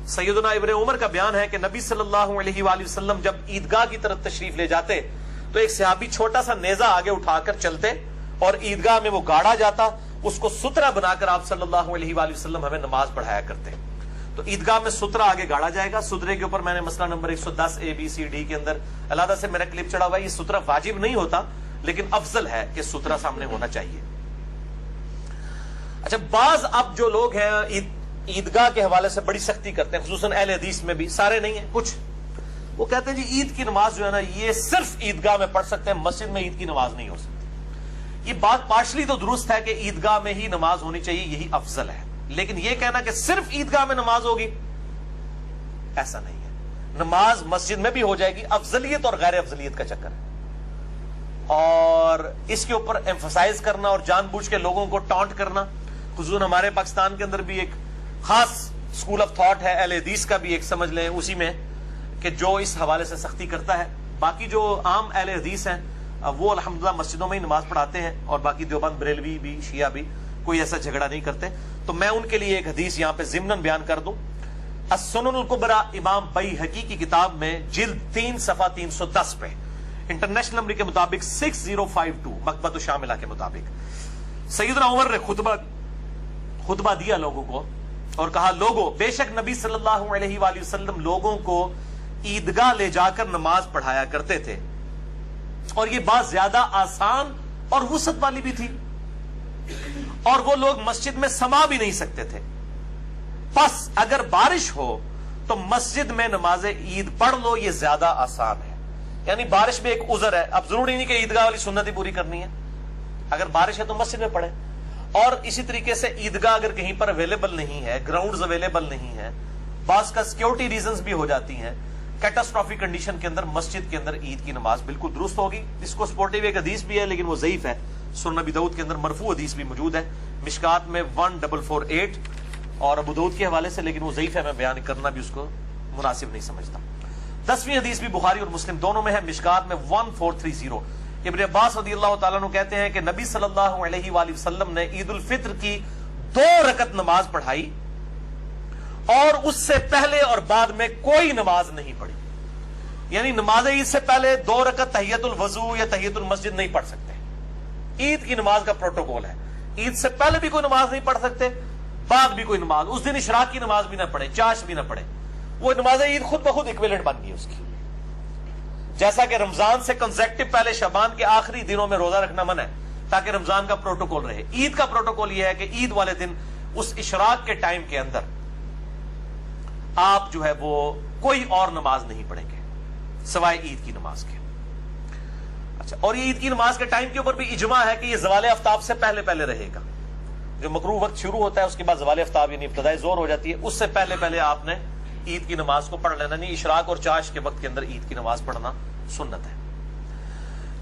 سیدنا ابن عمر کا بیان ہے کہ نبی صلی اللہ علیہ وآلہ وسلم جب عیدگاہ کی طرف تشریف لے جاتے تو ایک صحابی چھوٹا سا نیزہ آگے اٹھا کر چلتے اور عیدگاہ میں وہ گاڑا جاتا، اس کو سترہ بنا کر آپ صلی اللہ علیہ وآلہ وسلم ہمیں نماز پڑھایا کرتے. تو عیدگاہ میں سترہ آگے گاڑا جائے گا. سترے کے اوپر میں نے مسئلہ نمبر 110 ABCD کے اندر علیحدہ سے میرا کلپ چڑھا ہوا ہے. یہ سترہ واجب نہیں ہوتا لیکن افضل ہے کہ سترہ سامنے ہونا چاہیے. اچھا، بعض اب جو لوگ ہیں عیدگاہ کے حوالے سے بڑی سختی کرتے ہیں، خصوصاً اہل حدیث میں بھی، سارے نہیں ہیں، کچھ وہ کہتے ہیں جی عید کی نماز جو ہے نا یہ صرف عیدگاہ میں پڑھ سکتے ہیں، مسجد میں عید کی نماز نہیں ہو سکتی. یہ بات پارشلی تو درست ہے کہ عیدگاہ میں ہی نماز ہونی چاہیے، یہی افضل ہے، لیکن یہ کہنا کہ صرف عیدگاہ میں نماز ہوگی ایسا نہیں ہے. نماز مسجد میں بھی ہو جائے گی. افضلیت اور غیر افضلیت کا چکر ہے اور اس کے اوپر ایمفسائز کرنا اور جان بوجھ کے لوگوں کو ٹانٹ کرنا. خصوصاً ہمارے پاکستان کے اندر بھی ایک خاص اسکول آف تھاٹ ہے اہل حدیث کا بھی، ایک سمجھ لیں اسی میں، کہ جو اس حوالے سے سختی کرتا ہے. باقی جو عام اہل حدیث ہیں وہ الحمدللہ مسجدوں میں ہی نماز پڑھاتے ہیں اور باقی دیوبند بریلوی بھی شیعہ بھی کوئی ایسا جھگڑا نہیں کرتے. تو میں ان کے لیے ایک حدیث یہاں پہ ضمناً بیان کر دوں. السنن الکبریٰ امام بیہقی کی کتاب میں جلد 3 صفحہ 310 پہ انٹرنیشنل نمبر کے مطابق 6052 مکتبۃ الشاملہ کے مطابق سیدنا عمر نے خطبہ دیا لوگوں کو اور کہا، لوگوں، بے شک نبی صلی اللہ علیہ وآلہ وسلم لوگوں کو عیدگاہ لے جا کر نماز پڑھایا کرتے تھے اور یہ بات زیادہ آسان اور وسعت والی بھی تھی اور وہ لوگ مسجد میں سما بھی نہیں سکتے تھے. پس اگر بارش ہو تو مسجد میں نماز عید پڑھ لو، یہ زیادہ آسان ہے. یعنی بارش میں ایک عذر ہے، اب ضروری نہیں کہ عیدگاہ والی سنت ہی پوری کرنی ہے. اگر بارش ہے تو مسجد میں پڑھے. اور اسی طریقے سے عیدگاہ اگر کہیں پر اویلیبل نہیں ہے، گراؤنڈز اویلیبل نہیں ہے، بعض کا سیکیورٹی ریزنز بھی ہو جاتی ہیں، کیٹاسٹرافک کنڈیشن کے اندر مسجد کے اندر عید کی نماز بالکل درست ہوگی. اس کو سپورٹیو ایک حدیث بھی ہے لیکن وہ ضعیف ہے. سنن ابی داؤد کے اندر مرفوع حدیث بھی موجود ہے مشکات میں 1448 اور ابو داؤد کے حوالے سے، لیکن وہ ضعیف ہے، میں بیان کرنا بھی اس کو مناسب نہیں سمجھتا. 10ویں حدیث بھی بخاری اور مسلم دونوں میں ہے مشکات میں 1430. ابن عباس رضی اللہ تعالیٰ عنہ کہتے ہیں کہ نبی صلی اللہ علیہ وآلہ وسلم نے عید الفطر کی 2 رکعت نماز پڑھائی اور اس سے پہلے اور بعد میں کوئی نماز نہیں پڑھی. یعنی نماز عید سے پہلے 2 رکعت تحیت الوضو یا تحیت المسجد نہیں پڑھ سکتے. عید کی نماز کا پروٹوکول ہے، عید سے پہلے بھی کوئی نماز نہیں پڑھ سکتے، بعد بھی کوئی نماز، اس دن اشراق کی نماز بھی نہ پڑھے، چاش بھی نہ پڑھے. وہ نماز عید خود بخود ایکویلنٹ بن گئی اس کی. جیسا کہ رمضان سے کنزیکٹو پہلے شعبان کے آخری دنوں میں روزہ رکھنا منع ہے تاکہ رمضان کا پروٹوکول رہے. عید کا پروٹوکول یہ ہے کہ عید والے دن اس اشراق کے ٹائم کے اندر آپ جو ہے وہ کوئی اور نماز نہیں پڑھیں گے سوائے عید کی نماز کے. اچھا، اور یہ عید کی نماز کے ٹائم کے اوپر بھی اجماع ہے کہ یہ زوال آفتاب سے پہلے پہلے رہے گا. جو مکروہ وقت شروع ہوتا ہے اس کے بعد زوال آفتاب یعنی ابتدائی ظہر ہو جاتی ہے، اس سے پہلے پہلے آپ نے عید کی نماز کو پڑھ لینا. نہیں، اشراق اور چاش کے وقت کے اندر عید کی نماز پڑھنا سنت ہے.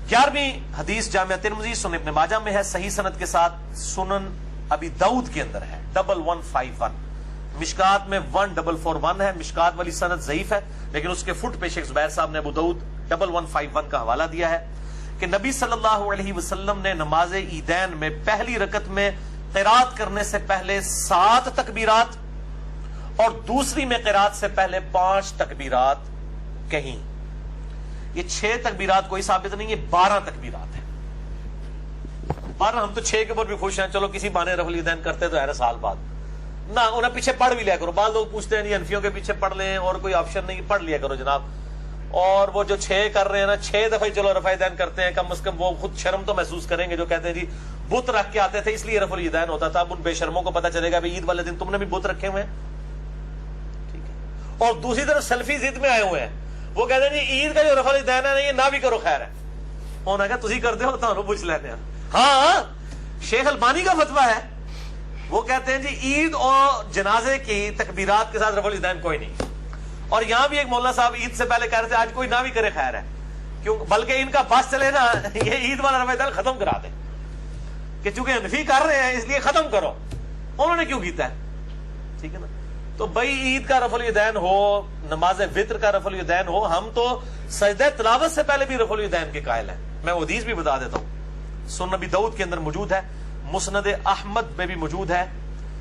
11ویں حدیث جامع ترمذی سنن ابن ماجہ میں ہے صحیح سند کے ساتھ. سنن ابی داؤد کے اندر ہے 1151. مشکات میں 1441 ہے. مشکات والی سند ضعیف ہے لیکن اس کے فٹ پہ شیخ زبیر صاحب نے ابو داؤد 1151 کا حوالہ دیا ہے کہ نبی صلی اللہ علیہ وسلم نے نماز عیدین میں پہلی رکعت میں قرات کرنے سے پہلے 7 تکبیرات اور دوسری میں قرات سے پہلے 5 تکبیرات کہیں. یہ 6 تکبیرات کوئی ثابت نہیں، یہ 12 تکبیرات ہیں. 12 ہم تو 6 کے اوپر بھی خوش ہیں، چلو کسی بہانے رفع الیدین کرتے تو ہر سال بعد نہ انہیں پیچھے پڑھ بھی لیا کرو. بعض لوگ پوچھتے ہیں انفیوں کے پیچھے پڑھ لیں اور کوئی آپشن نہیں، پڑھ لیا کرو جناب. اور وہ جو 6 کر رہے ہیں نا، 6 دفعہ چلو رفع الیدین کرتے ہیں، کم از کم وہ خود شرم تو محسوس کریں گے. جو کہتے ہیں جی بت رکھ کے آتے تھے اس لیے رفع الیدین ہوتا تھا، اب ان بے شرموں کو پتا چلے گا عید والے دن تم نے بھی بت رکھے ہوئے ہیں. ٹھیک ہے. اور دوسری طرف سلفی ضد میں آئے ہوئے ہیں، وہ کہتے ہیں جی عید کا جو رفع الیدین ہے یہ نہ بھی کرو خیر ہے. انہوں نے کہا تسی کرتے ہو تو پوچھ لیتے ہیں. ہاں، شیخ البانی کا فتویٰ ہے، وہ کہتے ہیں جی عید اور جنازے کی تکبیرات کے ساتھ رفع الیدین کوئی نہیں. اور یہاں بھی ایک مولانا صاحب عید سے پہلے کہہ رہے تھے آج کوئی نہ بھی کرے خیر ہے، کیوں بلکہ ان کا بس چلے نا یہ عید والا رفع الیدین ختم کرا دیں کہ چونکہ انفی کر رہے ہیں اس لیے ختم کرو. انہوں نے کیوں کیتا ہے؟ ٹھیک ہے نا. تو بھائی عید کا رفع الیدین ہو، نماز وطر کا رفع الیدین ہو، ہم تو سجدہ تلاوت سے پہلے بھی رفع الیدین کے قائل ہیں. میں وہ حدیث بھی بتا دیتا ہوں، سنن نبی داؤد کے اندر موجود ہے، مسند احمد میں بھی موجود ہے،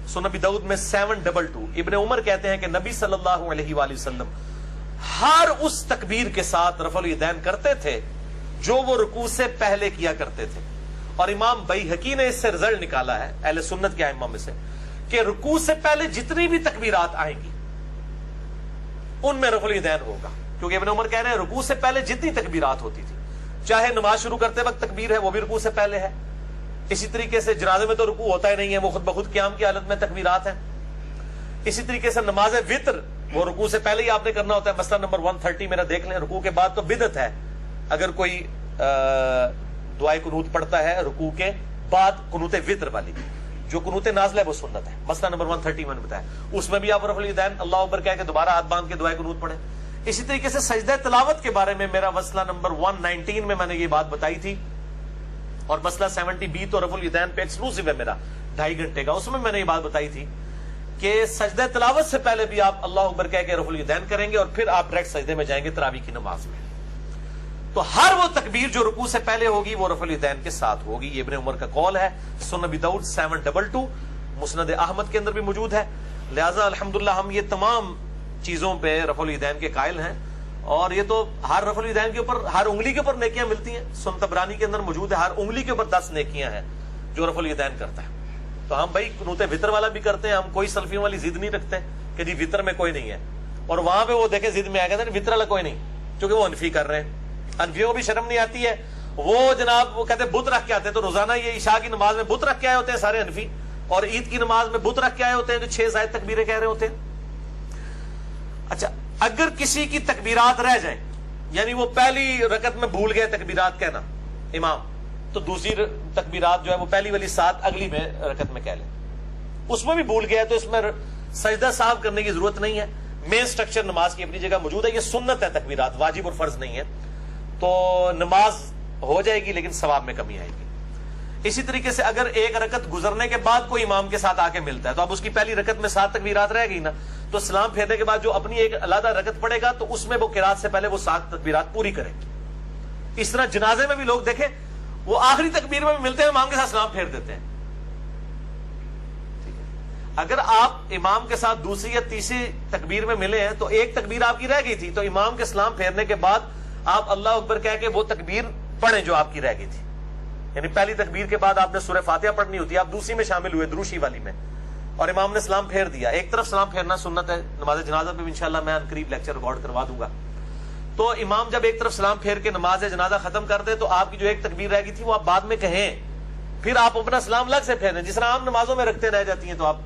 سنن ابی داؤد میں 722. ابن عمر کہتے ہیں کہ نبی صلی اللہ علیہ وآلہ وسلم ہر اس تکبیر کے ساتھ رفع الیدین کرتے تھے جو وہ رکوع سے پہلے کیا کرتے تھے. اور امام بیہقی نے اس سے رزلٹ نکالا ہے اہل سنت کے ائمہ میں سے کہ رکوع سے پہلے جتنی بھی تکبیرات آئیں گی ان میں رفع الیدین ہوگا. کیونکہ ابن عمر کہہ رہے ہیں رکوع سے پہلے جتنی تکبیرات ہوتی تھی, چاہے نماز شروع کرتے وقت تکبیر ہے وہ بھی رکوع سے پہلے ہے. اسی طریقے سے جنازے میں تو رکوع ہوتا ہی نہیں ہے, وہ خود بخود قیام کی حالت میں تکبیرات ہیں. اسی طریقے سے نماز وطر وہ رکوع سے پہلے ہی آپ نے کرنا ہوتا ہے. مسئلہ نمبر 130 میرا دیکھ لیں. رکوع کے بعد تو بدعت ہے اگر کوئی دعائے قنوت پڑھتا ہے رکوع کے بعد قنوت وطر والی, جو قنوت نازلہ ہے وہ سنت ہے. مسئلہ نمبر 130 میں نے بتایا, اس میں بھی آپ رفع الیدین اللہ اکبر کہہ کے دوبارہ ہاتھ باندھ کے دعائے قنوت پڑھیں. اسی طریقے سے سجدہ تلاوت کے بارے میں میرا مسئلہ نمبر 119 میں نے یہ بات بتائی تھی, اور مسئلہ 70B تو رفع الیدین پہ ایکسکلوسیو ہے میرا 2.5 گھنٹے کا, اس میں نے یہ بات بتائی تھی کہ سجدہ تلاوت سے پہلے بھی آپ اللہ اکبر کہہ کے رفع الیدین کریں گے اور پھر آپ ڈائریکٹ سجدے میں جائیں گے تراویح کی نماز میں. تو ہر وہ تکبیر جو رکوع سے پہلے ہوگی وہ رفع الیدین کے ساتھ ہوگی. یہ ابن عمر کا قول ہے. سنن ابی داؤد 722, مسند احمد کے اندر بھی موجود ہے. لہذا الحمدللہ ہم یہ تمام چیزوں پہ رفع الیدین کے قائل ہیں, اور یہ تو ہر رفع الیدین کے اوپر ہر انگلی کے اوپر نیکیاں ملتی ہیں. سنن طبرانی کے اندر موجود ہے ہر انگلی کے اوپر 10 نیکیاں ہیں جو رفع الیدین کرتا ہے. تو ہم بھائی قنوت وطر والا بھی کرتے ہیں, ہم کوئی سلفیوں والی ضد نہیں رکھتے کہ جی وطر میں کوئی نہیں ہے, اور وہاں پہ وہ دیکھیں ضد میں آ گیا وطر والا کوئی نہیں, کیونکہ وہ انفی کر رہے ہیں. انفیوں کو بھی شرم نہیں آتی ہے, وہ جناب وہ کہتے ہیں بت رکھ کے آتے ہیں, تو روزانہ یہ عشاء کی نماز میں بت رکھ کے آئے ہوتے ہیں سارے انفی, اور عید کی نماز میں بت رکھ کے آئے ہوتے ہیں جو 6 زائد تکبیریں کہہ رہے ہوتے ہیں. اچھا, اگر کسی کی تکبیرات رہ جائیں, یعنی وہ پہلی رکعت میں بھول گئے تکبیرات کہنا امام, تو دوسری تکبیرات جو ہے وہ پہلی والی 7 اگلی میں رکعت میں کہہ لیں. اس میں بھی بھول گیا تو اس میں سجدہ صاحب کرنے کی ضرورت نہیں ہے. مین سٹرکچر نماز کی اپنی جگہ موجود ہے. یہ سنت ہے تکبیرات, واجب اور فرض نہیں ہے. تو نماز ہو جائے گی لیکن ثواب میں کمی آئے گی. اسی طریقے سے اگر ایک رکعت گزرنے کے بعد کوئی امام کے ساتھ آ کے ملتا ہے تو اب اس کی پہلی رکعت میں 7 تکبیرات رہ گئی نا, تو سلام پھیرنے کے بعد جو اپنی ایک علیحدہ رکعت پڑے گا تو اس میں وہ قرات سے پہلے وہ 7 تکبیرات پوری کرے. اس طرح جنازے میں بھی لوگ دیکھیں وہ آخری تکبیر میں بھی ملتے ہیں, امام کے ساتھ سلام پھیر دیتے ہیں. اگر آپ امام کے ساتھ دوسری یا تیسری تکبیر میں ملے ہیں تو ایک تکبیر آپ کی رہ گئی تھی, تو امام کے سلام پھیرنے کے بعد آپ اللہ اکبر کہہ کے وہ تکبیر پڑھیں جو آپ کی رہ گئی تھی. یعنی پہلی تکبیر کے بعد آپ نے سورہ فاتحہ پڑھنی ہوتی ہے, آپ دوسری میں شامل ہوئے دروشی والی میں, اور امام نے سلام پھیر دیا. ایک طرف سلام پھیرنا سنت ہے. نماز جنازہ پہ بھی انشاءاللہ میں ان قریب لیکچر ریکارڈ کروا دوں گا. تو امام جب ایک طرف سلام پھیر کے نماز جنازہ ختم کر دے تو آپ کی جو ایک تکبیر رہ گئی تھی وہ آپ بعد میں کہیں, پھر آپ اپنا سلام الگ سے پھیریں. جس طرح عام نمازوں میں رکھتے رہ جاتی ہیں تو آپ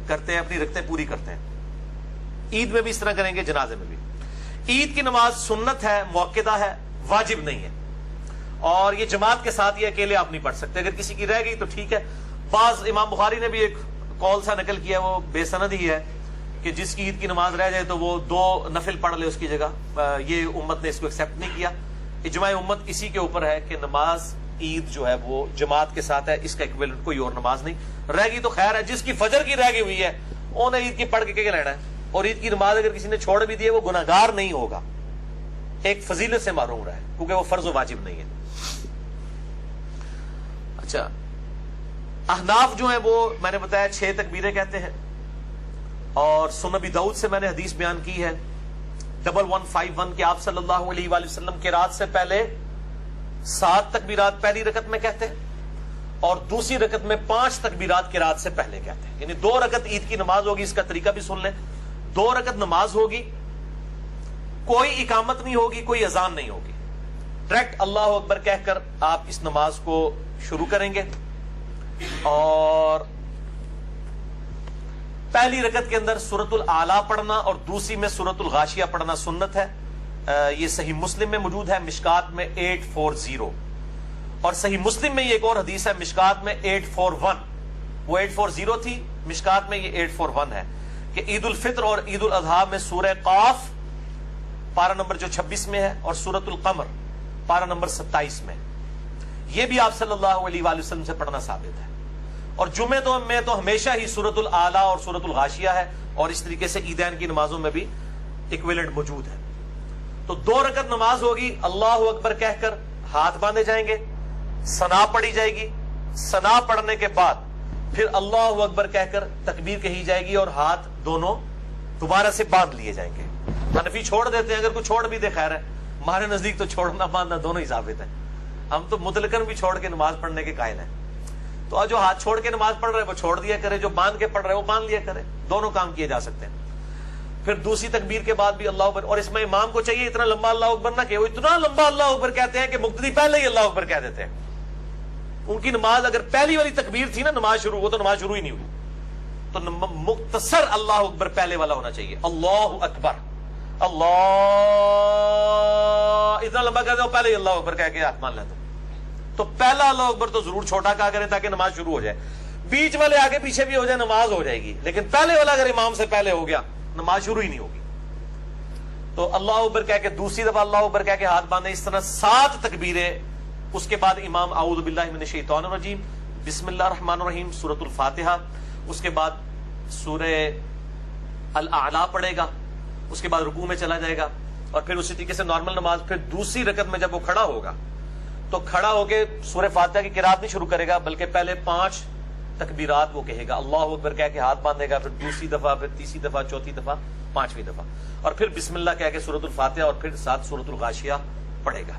کرتے ہیں, اپنی رکھتے پوری کرتے ہیں. عید میں بھی اس طرح کریں گے, جنازے میں بھی. عید کی نماز سنت ہے, موقدہ ہے, واجب نہیں ہے, اور یہ جماعت کے ساتھ یہ اکیلے آپ نہیں پڑھ سکتے. اگر کسی کی رہ گئی تو ٹھیک ہے. بعض امام بخاری نے بھی ایک قول سا نقل کیا, وہ بے سند ہی ہے, کہ جس کی عید کی نماز رہ جائے تو وہ 2 نفل پڑھ لے اس کی جگہ. یہ امت نے اس کو ایکسپٹ نہیں کیا. اجماع امت اسی کے اوپر ہے کہ نماز عید جو ہے وہ جماعت کے ساتھ ہے, اس کا ایکویلنٹ کوئی اور نماز نہیں. رہ گئی تو خیر ہے, جس کی فجر کی رہ گئی ہوئی ہے انہیں عید کی پڑھ کے کیا لینا ہے. اور عید کی نماز اگر کسی نے چھوڑ بھی دی ہے وہ گناہگار نہیں ہوگا, ایک فضیلت سے محروم رہا ہے, کیونکہ وہ فرض و واجب نہیں ہے. اچھا, احناف جو ہیں وہ میں نے بتایا 6 تکبیریں کہتے ہیں, اور سنن ابی داؤد سے میں نے حدیث بیان کی ہے 1151 کہ آپ صلی اللہ علیہ وآلہ وسلم کے رات سے پہلے 7 تکبیرات پہلی رکعت میں کہتے ہیں, اور دوسری رکعت میں 5 تکبیرات کے رات سے پہلے کہتے ہیں. یعنی 2 رکعت عید کی نماز ہوگی, اس کا طریقہ بھی سن لیں. 2 رکعت نماز ہوگی, کوئی اقامت نہیں ہوگی, کوئی اذان نہیں ہوگی, ڈائریکٹ اللہ اکبر کہہ کر آپ اس نماز کو شروع کریں گے. اور پہلی رکعت کے اندر سورۃ الاعلیٰ پڑھنا اور دوسری میں سورۃ الغاشیہ پڑھنا سنت ہے. یہ صحیح مسلم میں موجود ہے, مشکات میں 840, اور صحیح مسلم میں یہ ایک اور حدیث ہے مشکات میں 841. وہ 840 تھی, مشکات میں یہ 841 ہے کہ عید الفطر اور عید الاضحیٰ میں سورہ قاف پارہ نمبر جو 26 میں ہے, اور سورۃ القمر پارہ نمبر 27 میں, یہ بھی آپ صلی اللہ علیہ وآلہ وسلم سے پڑھنا ثابت ہے. اور جمعے میں تو ہمیشہ ہی سورۃ الاعلیٰ اور سورۃ الغاشیہ ہے, اور اس طریقے سے عیدین کی نمازوں میں بھی ایکویلنٹ موجود ہے. تو 2 رکعت نماز ہوگی, اللہ اکبر کہہ کر ہاتھ باندھے جائیں گے, ثنا پڑھی جائے گی, ثنا پڑھنے کے بعد پھر اللہ اکبر کہہ کر تکبیر کہی جائے گی اور ہاتھ دونوں دوبارہ سے باندھ لیے جائیں گے. حنفی چھوڑ دیتے ہیں, اگر کوئی چھوڑ بھی دے خیر ہے, ہمارے نزدیک تو چھوڑنا باندھنا دونوں ہی ثابت ہے. ہم تو مطلقاً بھی چھوڑ کے نماز پڑھنے کے قائل ہیں. تو جو ہاتھ چھوڑ کے نماز پڑھ رہے وہ چھوڑ دیا کرے, جو باندھ کے پڑھ رہے وہ باندھ لیا کرے, دونوں کام کیے جا سکتے ہیں. پھر دوسری تکبیر کے بعد بھی اللہ اکبر, اور اس میں امام کو چاہیے اتنا لمبا اللہ اکبر نہ کہ وہ اتنا لمبا اللہ اکبر کہتے ہیں کہ مقتدی پہلے ہی اللہ اکبر کہہ دیتے ہیں. ان کی نماز اگر پہلی والی تکبیر تھی نا نماز شروع, وہ تو نماز شروع ہی نہیں ہوئی. تو مختصر اللہ اکبر پہلے والا ہونا چاہیے. اللہ اکبر, اللہ اتنا لمبا کہتے ہو پہلے ہی اللہ اکبر کہہ کے ہاتھ مان لیتے. تو پہلا اللہ اکبر تو ضرور چھوٹا کہا کریں تاکہ نماز شروع ہو جائے. بیچ والے آگے پیچھے بھی ہو جائے نماز ہو جائے گی, لیکن پہلے والا اگر امام سے پہلے ہو گیا نماز شروع ہی نہیں ہوگی. تو اللہ اکبر کہہ کے دوسری دفعہ اللہ اکبر کہہ کے ہاتھ باندھے. اس طرح 7 تکبیریں. اس کے بعد امام اعوذ باللہ من الشیطان الرجیم, بسم اللہ الرحمن الرحیم, سورۃ الفاتحہ, اس کے بعد سورہ الاعلی پڑھے گا, اس کے بعد رکوع میں چلا جائے گا, اور پھر اسی طریقے سے نارمل نماز. پھر دوسری رکعت میں جب وہ کھڑا ہوگا تو کھڑا ہو کے سورہ فاتحہ کی قرات نہیں شروع کرے گا, بلکہ پہلے 5 تکبیرات وہ کہے گا. اللہ اکبر کہہ کے ہاتھ باندھے گا, پھر دوسری دفعہ, پھر تیسری دفعہ, چوتھی دفعہ, 5ویں دفعہ, اور پھر بسم اللہ کہہ کے سورۃ الفاتحہ, اور پھر ساتھ سورۃ الغاشیہ پڑھے گا.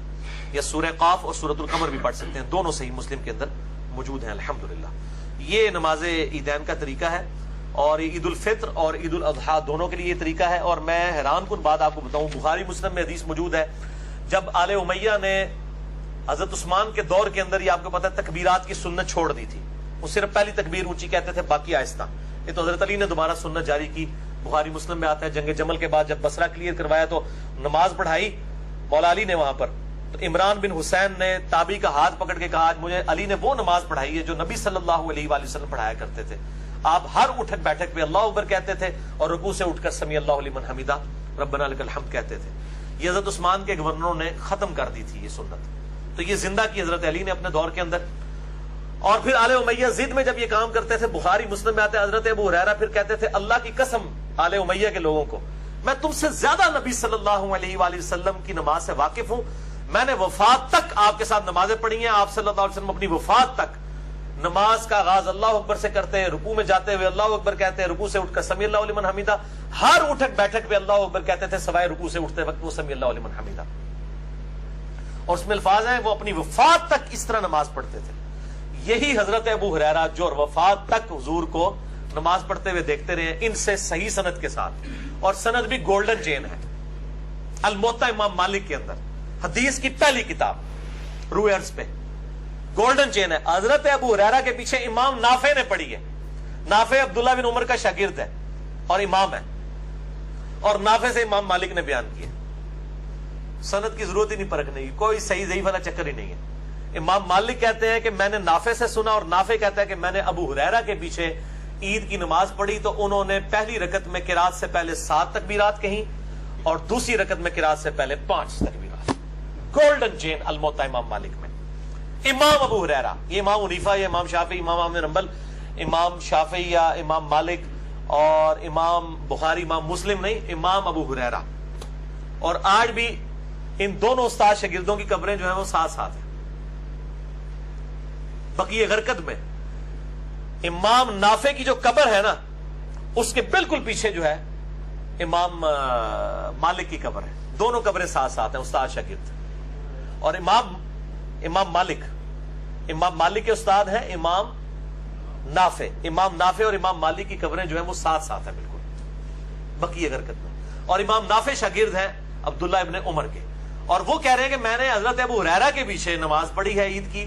یا سورہ قاف اور سورۃ القمر بھی پڑھ سکتے ہیں, دونوں صحیح مسلم کے اندر موجود ہیں الحمدللہ. یہ نماز عیدین کا طریقہ ہے, اور عید الفطر اور عید الاضحیٰ دونوں کے لیے یہ طریقہ ہے. اور میں حیران کن بات آپ کو بتاؤں, بخاری مسلم میں حدیث موجود ہے, جب آل امیہ نے حضرت عثمان کے دور کے اندر, یہ آپ کو پتا ہے, تکبیرات کی سنت چھوڑ دی تھی. وہ صرف پہلی تکبیر اونچی کہتے تھے, باقی آہستہ. یہ تو حضرت علی نے دوبارہ سنت جاری کی. بخاری مسلم میں آتا ہے جنگ جمل کے بعد جب بصرہ کلیئر کروایا تو نماز پڑھائی مولا علی نے وہاں پر, تو عمران بن حسین نے تابعی کا ہاتھ پکڑ کے کہا, مجھے علی نے وہ نماز پڑھائی ہے جو نبی صلی اللہ علیہ وآلہ وسلم پڑھایا کرتے تھے. آپ ہر اٹھک بیٹھک پہ اللہ اکبر کہتے تھے, اور رکوع سے اٹھ کر سمیع اللہ لمن حمیدہ ربنا لک الحمد کہتے تھے. یہ حضرت عثمان کے گورنروں نے ختم کر دی تھی یہ سنت, تو یہ زندہ کی حضرت علی نے اپنے دور کے اندر. اور پھر آل امیہ ضد میں جب یہ کام کرتے تھے, بخاری مسلم میں آتے ہیں, حضرت ابو ہریرہ پھر کہتے تھے, اللہ کی قسم آل امیہ کے لوگوں کو, میں تم سے زیادہ نبی صلی اللہ علیہ وآلہ وسلم کی نماز سے واقف ہوں. میں نے وفات تک آپ کے ساتھ نمازیں پڑھی ہیں. آپ صلی اللہ علیہ وسلم اپنی وفات تک نماز کا آغاز اللہ اکبر سے کرتے ہیں, رکوع میں جاتے ہوئے اللہ اکبر کہتے ہیں, رکوع سے اٹھ کر سمیع اللہ لمن حمیدہ, ہر اٹھک بیٹھک پہ اللہ اکبر کہتے تھے, سوائے رکوع سے اٹھتے وقت وہ سمیع اللہ لمن حمیدہ. اور اس میں الفاظ ہیں, وہ اپنی وفات تک اس طرح نماز پڑھتے تھے. یہی حضرت ابو ہریرہ جو وفات تک حضور کو نماز پڑھتے ہوئے دیکھتے رہے, ان سے صحیح سند کے ساتھ, اور سند بھی گولڈن چین ہے. الموطا امام مالک کے اندر حدیث کی پہلی کتاب روئرز پہ گولڈن چین ہے. حضرت ابو ہریرہ کے پیچھے امام نافع نے پڑھی ہے. نافع عبداللہ بن عمر کا شاگرد ہے اور امام ہے, اور نافع سے امام مالک نے بیان کیا. سند کی ضرورت ہی نہیں پرکھنے کی, کوئی صحیح ضعیف والا چکر ہی نہیں ہے. امام مالک کہتے ہیں کہ میں نے نافع سے سنا, اور نافع کہتا ہے کہ میں نے ابو ہریرہ کے پیچھے عید کی نماز پڑھی, تو انہوں نے پہلی رکعت میں قرات سے پہلے 7 تکبیرات کہیں, اور دوسری رکعت میں قرات سے پہلے 5 تکبیرات. گولڈن چین الموطا امام مالک میں. امام ابو ہریرہ, یہ امام حنیفہ یا امام شافعی, امام احمد بن حنبل, امام شافعی یا امام مالک, اور امام بخاری, امام مسلم نہیں, امام ابو ہریرہ. اور آج بھی ان دونوں استاد شاگردوں کی قبریں جو ہیں وہ ساتھ ساتھ ہیں. بقیہ غرقد میں امام نافع کی جو قبر ہے نا, اس کے بالکل پیچھے جو ہے امام مالک کی قبر ہے. دونوں قبریں ساتھ ساتھ ہیں, استاد شاگرد. اور امام مالک کے استاد ہیں امام نافع. امام نافع اور امام مالک کی قبریں جو ہیں وہ ساتھ ساتھ ہیں بالکل بقیہ غرقد میں. اور امام نافع شاگرد ہیں عبداللہ ابن عمر کے, اور وہ کہہ رہے ہیں کہ میں نے حضرت ابو ہریرہ کے پیچھے نماز پڑھی ہے عید کی.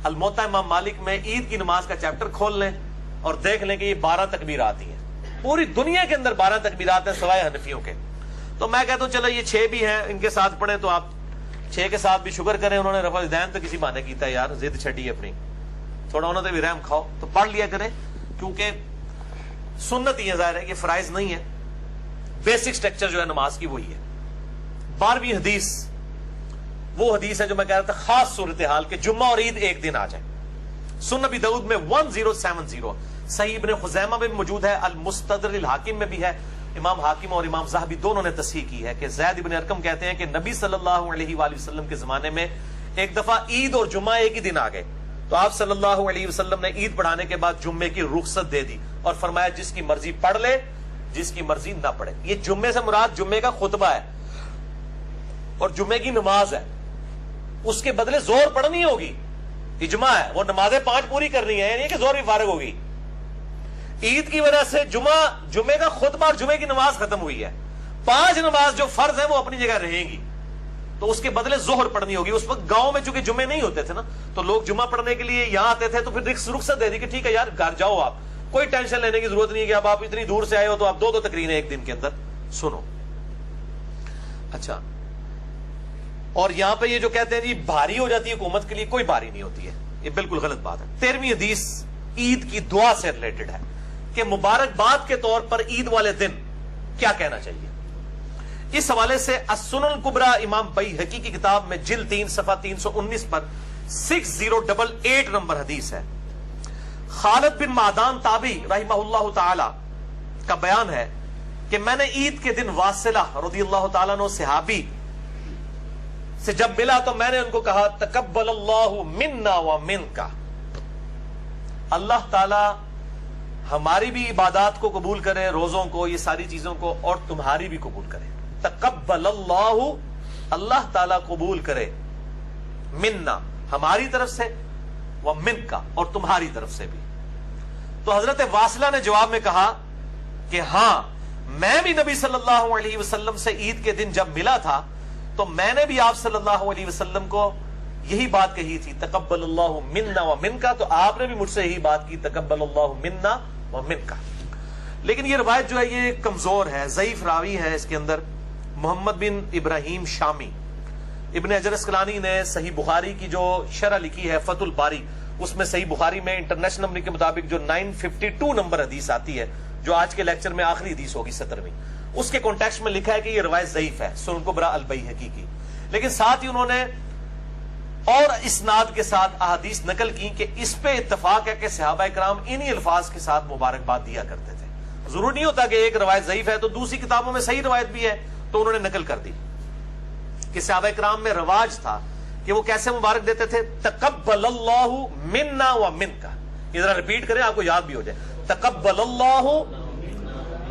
الموطا امام مالک میں عید کی نماز کا چیپٹر کھول لیں اور دیکھ لیں کہ یہ 12 تکبیرات ہیں. پوری دنیا کے اندر 12 تکبیرات ہیں سوائے حنفیوں کے. تو میں کہتا ہوں چلو یہ 6 بھی ہیں, ان کے ساتھ پڑھیں تو آپ 6 کے ساتھ بھی شکر کریں. انہوں نے رفع الدین تو کسی بہانے کیتا ہے یار, ضد چھڑی اپنی, تھوڑا انہوں نے بھی رحم کھاؤ تو پڑھ لیا کریں, کیونکہ سنت ہی ہے, ظاہر ہے کہ فرائض نہیں ہے. بیسک سٹرکچر جو ہے نماز کی وہی ہے. 12ویں حدیث وہ حدیث ہے جو میں کہہ رہا تھا خاص صورتحال کہ جمعہ اور عید ایک دن آ جائے. سنن نبی داؤد میں 1070, صحیح ابن خزیمہ میں بھی موجود ہے, المستدرک الحاکم میں بھی ہے. امام حاکم اور امام ذہبی دونوں نے تصحیح کی ہے کہ زید ابن ارقم کہتے ہیں کہ نبی صلی اللہ علیہ وآلہ وسلم کے زمانے میں ایک دفعہ عید اور جمعہ ایک ہی دن آ گئے, تو آپ صلی اللہ علیہ وسلم نے عید پڑھانے کے بعد جمعے کی رخصت دے دی اور فرمایا جس کی مرضی پڑھ لے، جس کی مرضی نہ پڑھے۔ یہ جمعے سے مراد جمعے کا خطبہ ہے اور جمعے کی نماز ہے، اس کے بدلے زور پڑھنی ہوگی، اجماع ہے، وہ نمازیں 5 پوری کرنی ہے، یعنی کہ زور بھی فارغ ہوگی۔ عید کی وجہ سے جمعے کا خطبہ اور جمعے کی نماز ختم ہوئی ہے، 5 نماز جو فرض ہیں وہ اپنی جگہ رہیں گی، تو اس کے بدلے ظہر پڑھنی ہوگی۔ اس وقت گاؤں میں چونکہ جمعے نہیں ہوتے تھے نا، تو لوگ جمعہ پڑھنے کے لیے یہاں آتے تھے، تو پھر رخصت دے دی کہ ٹھیک ہے یار گھر جاؤ، آپ کوئی ٹینشن لینے کی ضرورت نہیں ہے کہ اب آپ اتنی دور سے آئے ہو تو آپ 2 تقریریں ایک دن کے اندر سنو۔ اچھا، اور یہاں پہ یہ جو کہتے ہیں جی بھاری ہو جاتی ہے حکومت کے لیے، کوئی بھاری نہیں ہوتی ہے، یہ بالکل غلط بات ہے۔ 13ویں حدیث عید کی دعا سے ریلیٹڈ ہے کہ مبارکباد کے طور پر عید والے دن کیا کہنا چاہیے۔ اس حوالے سے السنن الکبریٰ امام بیہقی کی کتاب میں جلد 3 صفحہ 319 پر 6088 نمبر حدیث ہے۔ خالد بن معدان تابعی رحمہ اللہ تعالی کا بیان ہے کہ میں نے عید کے دن واصلہ رضی اللہ تعالیٰ عنہ صحابی سے جب ملا تو میں نے ان کو کہا تقبل اللہ منا و منکا، اللہ تعالی ہماری بھی عبادات کو قبول کرے، روزوں کو، یہ ساری چیزوں کو، اور تمہاری بھی قبول کرے۔ تقبل اللہ، اللہ تعالی قبول کرے، منا ہماری طرف سے، و منکا اور تمہاری طرف سے بھی۔ تو حضرت واصلہ نے جواب میں کہا کہ ہاں میں بھی نبی صلی اللہ علیہ وسلم سے عید کے دن جب ملا تھا تو میں نے بھی آپ صلی اللہ علیہ وسلم کو یہی بات کہی تھی، تقبل اللہ منا و منکا، تو آپ نے بھی مجھ سے یہی بات کی، تقبل اللہ منا و منکا۔ لیکن یہ روایت جو ہے یہ کمزور ہے، ضعیف راوی ہے اس کے اندر، محمد بن ابراہیم شامی۔ ابن حجر اسقلانی نے صحیح بخاری کی جو شرح لکھی ہے فتح الباری، اس میں صحیح بخاری میں انٹرنیشنل نمبر کے مطابق جو 952 نمبر حدیث آتی ہے، جو آج کے لیکچر میں آخری حدیث ہوگی 17ویں، اس کے کانٹیکسٹ میں لکھا ہے کہ یہ روایت ضعیف ہے، سنن کبریٰ البیہقی کی۔ لیکن ساتھ ہی انہوں نے اور اسناد کے ساتھ احادیث نقل کی کہ اس پہ اتفاق ہے کہ صحابہ کرام انہی الفاظ کے ساتھ مبارکباد دیا کرتے تھے۔ ضرور نہیں ہوتا کہ ایک روایت ضعیف ہے تو دوسری کتابوں میں صحیح روایت بھی ہے، تو انہوں نے نقل کر دی کہ صحابہ کرام میں رواج تھا کہ وہ کیسے مبارک دیتے تھے، تقبل اللہ منا و منکا۔ یہ ذرا ریپیٹ کریں آپ کو یاد بھی ہو جائے، تقبل اللہ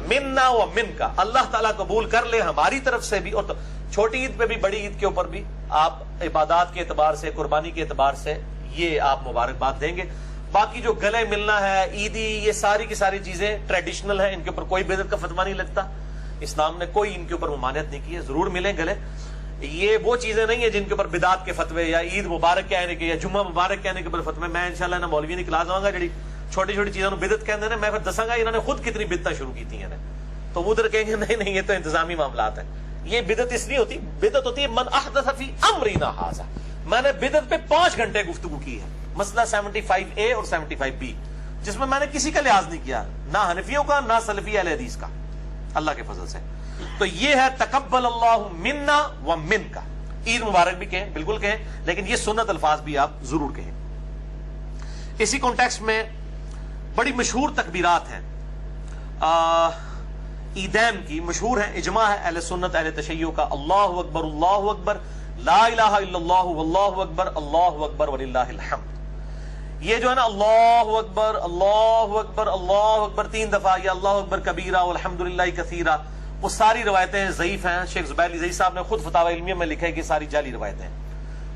منا و منکا، اللہ تعالیٰ قبول کر لے ہماری طرف سے بھی، اور چھوٹی عید پہ بھی بڑی عید کے اوپر بھی آپ عبادات کے اعتبار سے، قربانی کے اعتبار سے یہ آپ مبارکباد دیں گے۔ باقی جو گلے ملنا ہے، عیدی، یہ ساری کی ساری چیزیں ٹریڈیشنل ہیں، ان کے اوپر کوئی بدعت کا فتویٰ نہیں لگتا، اسلام نے کوئی ان کے اوپر ممانعت نہیں کی ہے، ضرور ملیں گلے۔ یہ وہ چیزیں نہیں ہیں جن کے اوپر بدعت کے فتوے یا عید مبارک کہنے کے یا جمعہ مبارک کہنے کے اوپر فتوے۔ میں انشاءاللہ نہ مولوی نہیں کلاس آؤں گا جڑی چھوٹی چھوٹی چیزوں بدعت کہتے ہیں، میں پھر دساں گا انہوں نے خود کتنی بدعتیں شروع کی تھی، تو وہ ادھر کہیں گے نہیں نہیں یہ تو انتظامی معاملات ہیں۔ یہ بدعت اس لیے ہوتی، بدعت ہوتی ہے من احدث فی امرنا ھذا، میں نے بدعت پہ 5 گھنٹے گفتگو کی ہے، مسئلہ 75A اور 75B، جس میں نے کسی کا لحاظ نہیں کیا، نہ حنفیوں کا نہ سلفی اہل حدیث کا، اللہ کے فضل سے۔ تو یہ ہے تقبل اللہ منا و منکا، عید مبارک بھی کہیں، بالکل کہیں، لیکن یہ سنت الفاظ بھی آپ ضرور کہیں۔ اسی کانٹیکسٹ میں بڑی مشہور تکبیرات ہیں عیدین کی، مشہور ہے، اجماع ہے اہل سنت اہل تشیع کا، اللہ اکبر اللہ اکبر، لا الہ الا اللہ واللہ اکبر، اللہ اکبر وللہ الحمد۔ یہ جو ہے نا اللہ اکبر اللہ اکبر اللہ اکبر 3 دفعہ، یا اللہ اکبر کبیرہ والحمدللہ کثیرہ، وہ ساری روایتیں ضعیف ہیں۔ شیخ زبیر علی زئی صاحب نے خود فتاوی علمیہ میں لکھا ہے کہ ساری جعلی روایتیں ہیں۔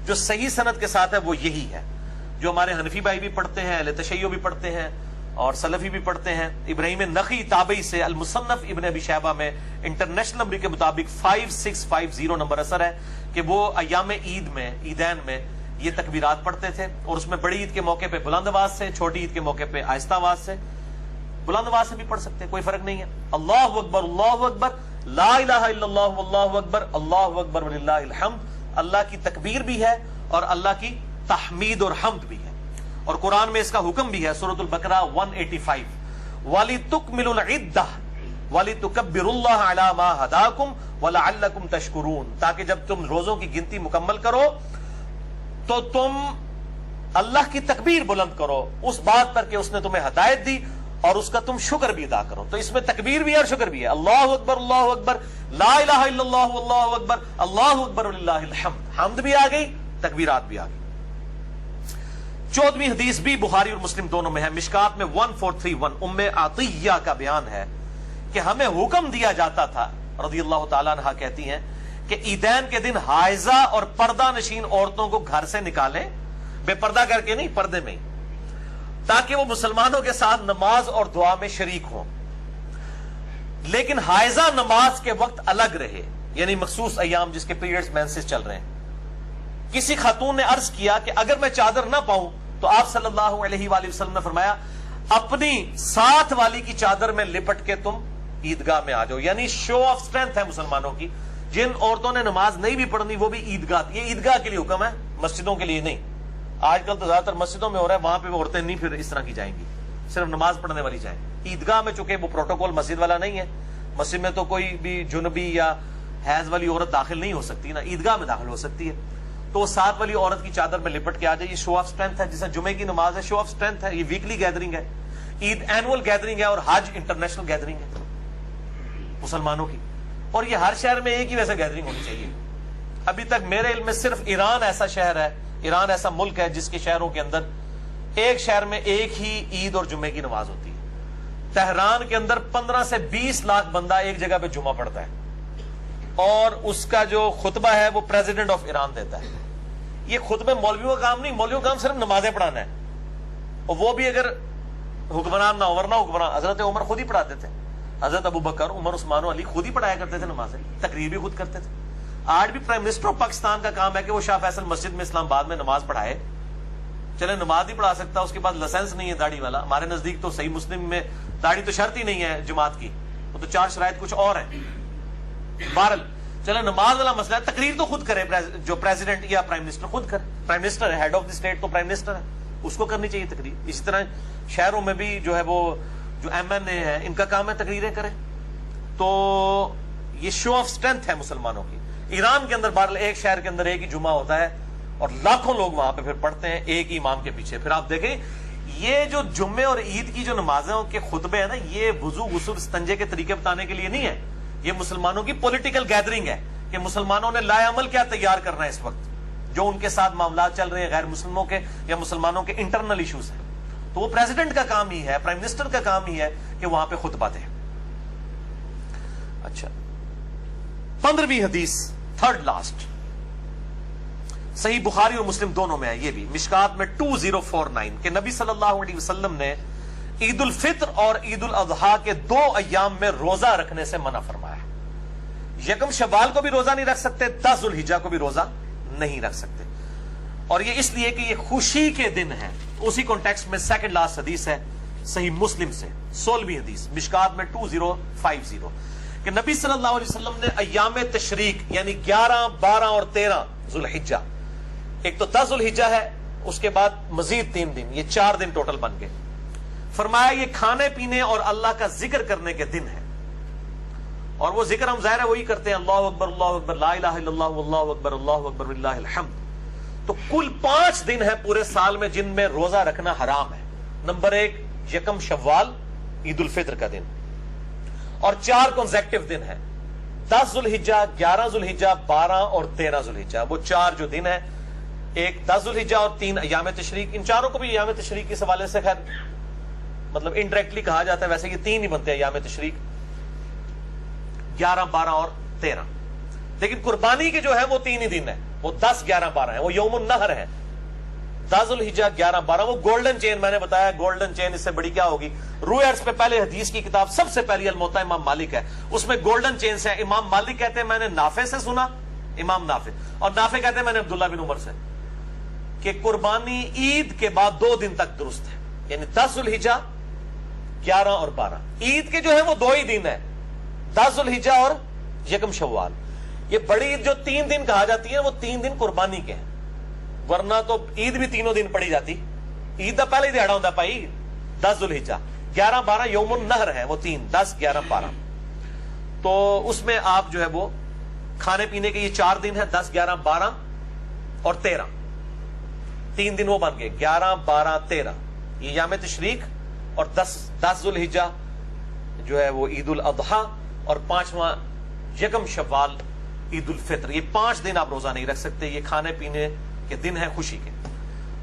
جو صحیح سند کے ساتھ ہے وہ یہی ہے، جو ہمارے حنفی بھائی بھی پڑھتے ہیں، اہل تشیع بھی پڑھتے ہیں اور سلفی بھی پڑھتے ہیں۔ ابراہیم نخعی تابعی سے المصنف ابن ابی شیبہ میں انٹرنیشنل نمبر کے مطابق 5650 نمبر اثر ہے کہ وہ ایام عید میں، عیدین میں یہ تکبیرات پڑھتے تھے، اور اس میں بڑی عید کے موقع پہ بلند آواز سے، چھوٹی عید کے موقع پہ آہستہ آواز سے، بلند آواز سے بھی پڑھ سکتے ہیں، کوئی فرق نہیں ہے۔ اللہ اکبر لا الہ الا اللہ واللہ اکبر، اللہ اکبر وللہ الحمد، اللہ کی تکبیر بھی ہے اور اللہ کی تحمید اور حمد بھی ہے، اور قرآن میں اس کا حکم بھی ہے، سورۃ البقرہ 185، وَلِتُكْمِلُوا الْعِدَّةَ وَلِتُكَبِّرُوا اللَّهَ عَلَى مَا هَدَاكُمْ وَلَعَلَّكُمْ تَشْكُرُونَ، تاکہ جب تم روزوں کی گنتی مکمل کرو تو تم اللہ کی تکبیر بلند کرو اس بات پر کہ اس نے تمہیں ہدایت دی، اور اس کا تم شکر بھی ادا کرو۔ تو اس میں تکبیر بھی ہے اور شکر بھی ہے، اللہ اکبر لا الہ الا اللہ واللہ اکبر، اللہ اکبر وللہ الحمد، حمد بھی آ گئی، تکبیرات بھی آ گئی۔ 14ویں حدیث بھی بخاری اور مسلم دونوں میں ہے، مشکات میں 1431 ام عطیہ کا بیان ہے کہ ہمیں حکم دیا جاتا تھا، رضی اللہ تعالیٰ عنہ کہتی ہیں کہ عیدین کے دن حائضہ اور پردہ نشین عورتوں کو گھر سے نکالیں، بے پردہ کر کے نہیں، پردے میں ہی، تاکہ وہ مسلمانوں کے ساتھ نماز اور دعا میں شریک ہوں، لیکن حائضہ نماز کے وقت الگ رہے، یعنی مخصوص ایام جس کے پیریڈز مینسز چل رہے ہیں۔ کسی خاتون نے عرض کیا کہ اگر میں چادر نہ پاؤں تو آپ صلی اللہ علیہ وآلہ وسلم نے فرمایا اپنی ساتھ والی کی چادر میں لپٹ کے تم عیدگاہ میں آ جاؤ، یعنی شو آف اسٹرینتھ ہے مسلمانوں کی۔ جن عورتوں نے نماز نہیں بھی پڑھنی وہ بھی عیدگاہ، یہ عیدگاہ کے لیے حکم ہے، مسجدوں کے لیے نہیں۔ آج کل تو زیادہ تر مسجدوں میں ہو رہا ہے، وہاں پہ وہ عورتیں نہیں پھر اس طرح کی جائیں گی، صرف نماز پڑھنے والی جائیں۔ عیدگاہ میں چونکہ وہ پروٹوکول مسجد والا نہیں ہے، مسجد میں تو کوئی بھی جنبی یا حیض والی عورت داخل نہیں ہو سکتی نا، عیدگاہ میں داخل ہو سکتی ہے، تو ساتھ والی عورت کی چادر میں لپٹ کے آ جائے۔ یہ شو آف سٹرینتھ ہے، جیسے جمعے کی نماز ہے، شو آف سٹرینتھ ہے۔ یہ ویکلی گیدرنگ ہے، عید اینول گیدرنگ ہے، اور حج انٹرنیشنل گیدرنگ ہے مسلمانوں کی، اور یہ ہر شہر میں ایک ہی ویسے گیدرنگ ہونی چاہیے۔ ابھی تک میرے علم میں صرف ایران ایسا شہر ہے، ایران ایسا ملک ہے جس کے شہروں کے اندر ایک شہر میں ایک ہی عید اور جمعے کی نماز ہوتی ہے۔ تہران کے اندر 15 سے 20 لاکھ بندہ ایک جگہ پہ جمعہ پڑھتا ہے، اور اس کا جو خطبہ ہے وہ پریزیڈنٹ آف ایران دیتا ہے۔ یہ خطبے مولویوں کا کام نہیں، مولویوں کا کام صرف نمازیں پڑھانا ہے، اور وہ بھی اگر حکمران نہ ہو، ورنہ حکمران حضرت عمر خود ہی پڑھاتے تھے، حضرت ابو بکر، عمر، عثمان و علی خود ہی پڑھایا کرتے تھے نمازیں، تقریر بھی خود کرتے تھے۔ آج بھی پرائم منسٹر آف پاکستان کا کام ہے کہ وہ شاہ فیصل مسجد میں اسلام آباد میں نماز پڑھائے۔ چلے نماز نہیں پڑھا سکتا، اس کے بعد لائسنس نہیں ہے داڑھی والا، ہمارے نزدیک تو صحیح مسلم میں داڑھی تو شرط ہی نہیں ہے جماعت کی، وہ تو 4 شرائط کچھ اور ہیں۔ بہرحال چلے نماز والا مسئلہ ہے، تقریر تو خود کرے جو پریزیڈنٹ یا پرائم منسٹر خود کرے، پرائم منسٹر ہے، ہیڈ آف دی اسٹیٹ تو پرائم منسٹر ہے، اس کو کرنی چاہیے تقریر۔ اسی طرح شہروں میں بھی جو ہے وہ جو ایم این اے ہے ان کا کام ہے تقریریں کریں، تو یہ شو آف اسٹرینتھ ہے مسلمانوں کی۔ ایران کے اندر بہرحال ایک شہر کے اندر ایک ہی جمعہ ہوتا ہے، اور لاکھوں لوگ وہاں پہ پھر پڑھتے ہیں ایک ہی امام کے پیچھے۔ پھر آپ دیکھیں یہ جو جمعے اور عید کی جو نمازیں کے خطبے ہیں نا، یہ وضو غسل استنجے کے طریقے بتانے کے لیے نہیں ہے، یہ مسلمانوں کی پولیٹیکل گیدرنگ ہے کہ مسلمانوں نے لائے عمل کیا تیار کرنا ہے اس وقت، جو ان کے ساتھ معاملات چل رہے ہیں غیر مسلموں کے یا مسلمانوں کے انٹرنل ایشوز ہیں، تو وہ پریزیڈنٹ کا کام ہی ہے، پرائم منسٹر کا کام ہی ہے کہ وہاں پہ خطبہ دے۔ اچھا 15ویں حدیث، تھرڈ لاسٹ، صحیح بخاری اور مسلم دونوں میں ہے، یہ بھی مشکات میں 2049 کہ نبی صلی اللہ علیہ وسلم نے عید الفطر اور عید الاضحیٰ کے 2 ایام میں روزہ رکھنے سے منع فرمایا۔ یکم شوال کو بھی روزہ نہیں رکھ سکتے، 10 ذوالحجہ کو بھی روزہ نہیں رکھ سکتے، اور یہ اس لیے کہ یہ خوشی کے دن ہیں۔ اسی کانٹیکسٹ میں سیکنڈ لاسٹ حدیث ہے صحیح مسلم سے، 16ویں حدیث مشکات میں 2050 کہ نبی صلی اللہ علیہ وسلم نے ایام تشریق یعنی 11، 12 اور 13 ذوالحجہ، ایک تو 10 ذوالحجہ ہے، اس کے بعد مزید 3 دن، یہ 4 دن ٹوٹل بن گئے، فرمایا یہ کھانے پینے اور اللہ کا ذکر کرنے کے دن ہے، اور وہ ذکر ہم ظاہر ہے وہی کرتے ہیں، اللہ اکبر لا الہ الا اللہ واللہ اکبر وللہ الحمد۔ تو کل 5 دن ہے پورے سال میں جن میں روزہ رکھنا حرام ہے۔ نمبر 1 یکم شوال عید الفطر کا دن، اور 4 کنزیکٹیو دن ہیں، 10 ذوالحجہ، 11 ذوالحجہ، 12 اور 13 ذوالحجہ، وہ 4 جو دن ہیں، ایک 10 ذوالحجہ اور 3 ایام تشریق۔ ان چاروں کو بھی ایام تشریق کے حوالے سے خیر مطلب انڈائریکٹلی کہا جاتا ہے، ویسے یہ 3 ہی بنتے ہیں ایام تشریق، 11، 12 اور 13، لیکن قربانی کے جو ہے وہ 3 ہی دن ہیں، وہ 10، 11، 12 ہیں، وہ یوم النحر ہے، 10 ذوالحجہ، 11، 12، وہ گولڈن چین میں نے بتایا، گولڈن چین اس سے بڑی کیا ہوگی۔ روئرز پہ پہلے حدیث کی کتاب سب سے پہلی الموطا امام مالک ہے، اس میں گولڈن چین سے امام مالک کہتے ہیں میں نے نافع سے سنا، امام نافع، اور نافع کہتے ہیں میں نے عبداللہ بن عمر سے، کہ قربانی عید کے بعد 2 دن تک درست ہے، یعنی 10 ذوالحجہ، 11 اور 12، عید کے جو ہے وہ 2 ہی دن ہے، 10 ذوالحجہ اور یکم شوال۔ یہ بڑی عید جو 3 دن کہا جاتی ہے وہ 3 دن قربانی کے ہیں، ورنہ تو عید بھی 3 دن پڑی جاتی، عید کا پہلے ہی دیہڑا ہوتا پائی 10 ذوالحجہ، 11، 12 یوم النحر ہے، وہ 3، 10، 11، 12، تو اس میں آپ جو ہے وہ کھانے پینے کے یہ 4 دن ہے، 10، 11، 12 اور 13، 3 دن وہ بن گئے، 11، 12، 13 یہ یام تشریق، اور 10 ذوالحجہ جو ہے وہ عید الاضحیٰ، اور 5واں یکم شوال عید الفطر۔ یہ 5 دن آپ روزہ نہیں رکھ سکتے، یہ کھانے پینے کے دن ہیں خوشی کے۔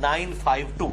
952।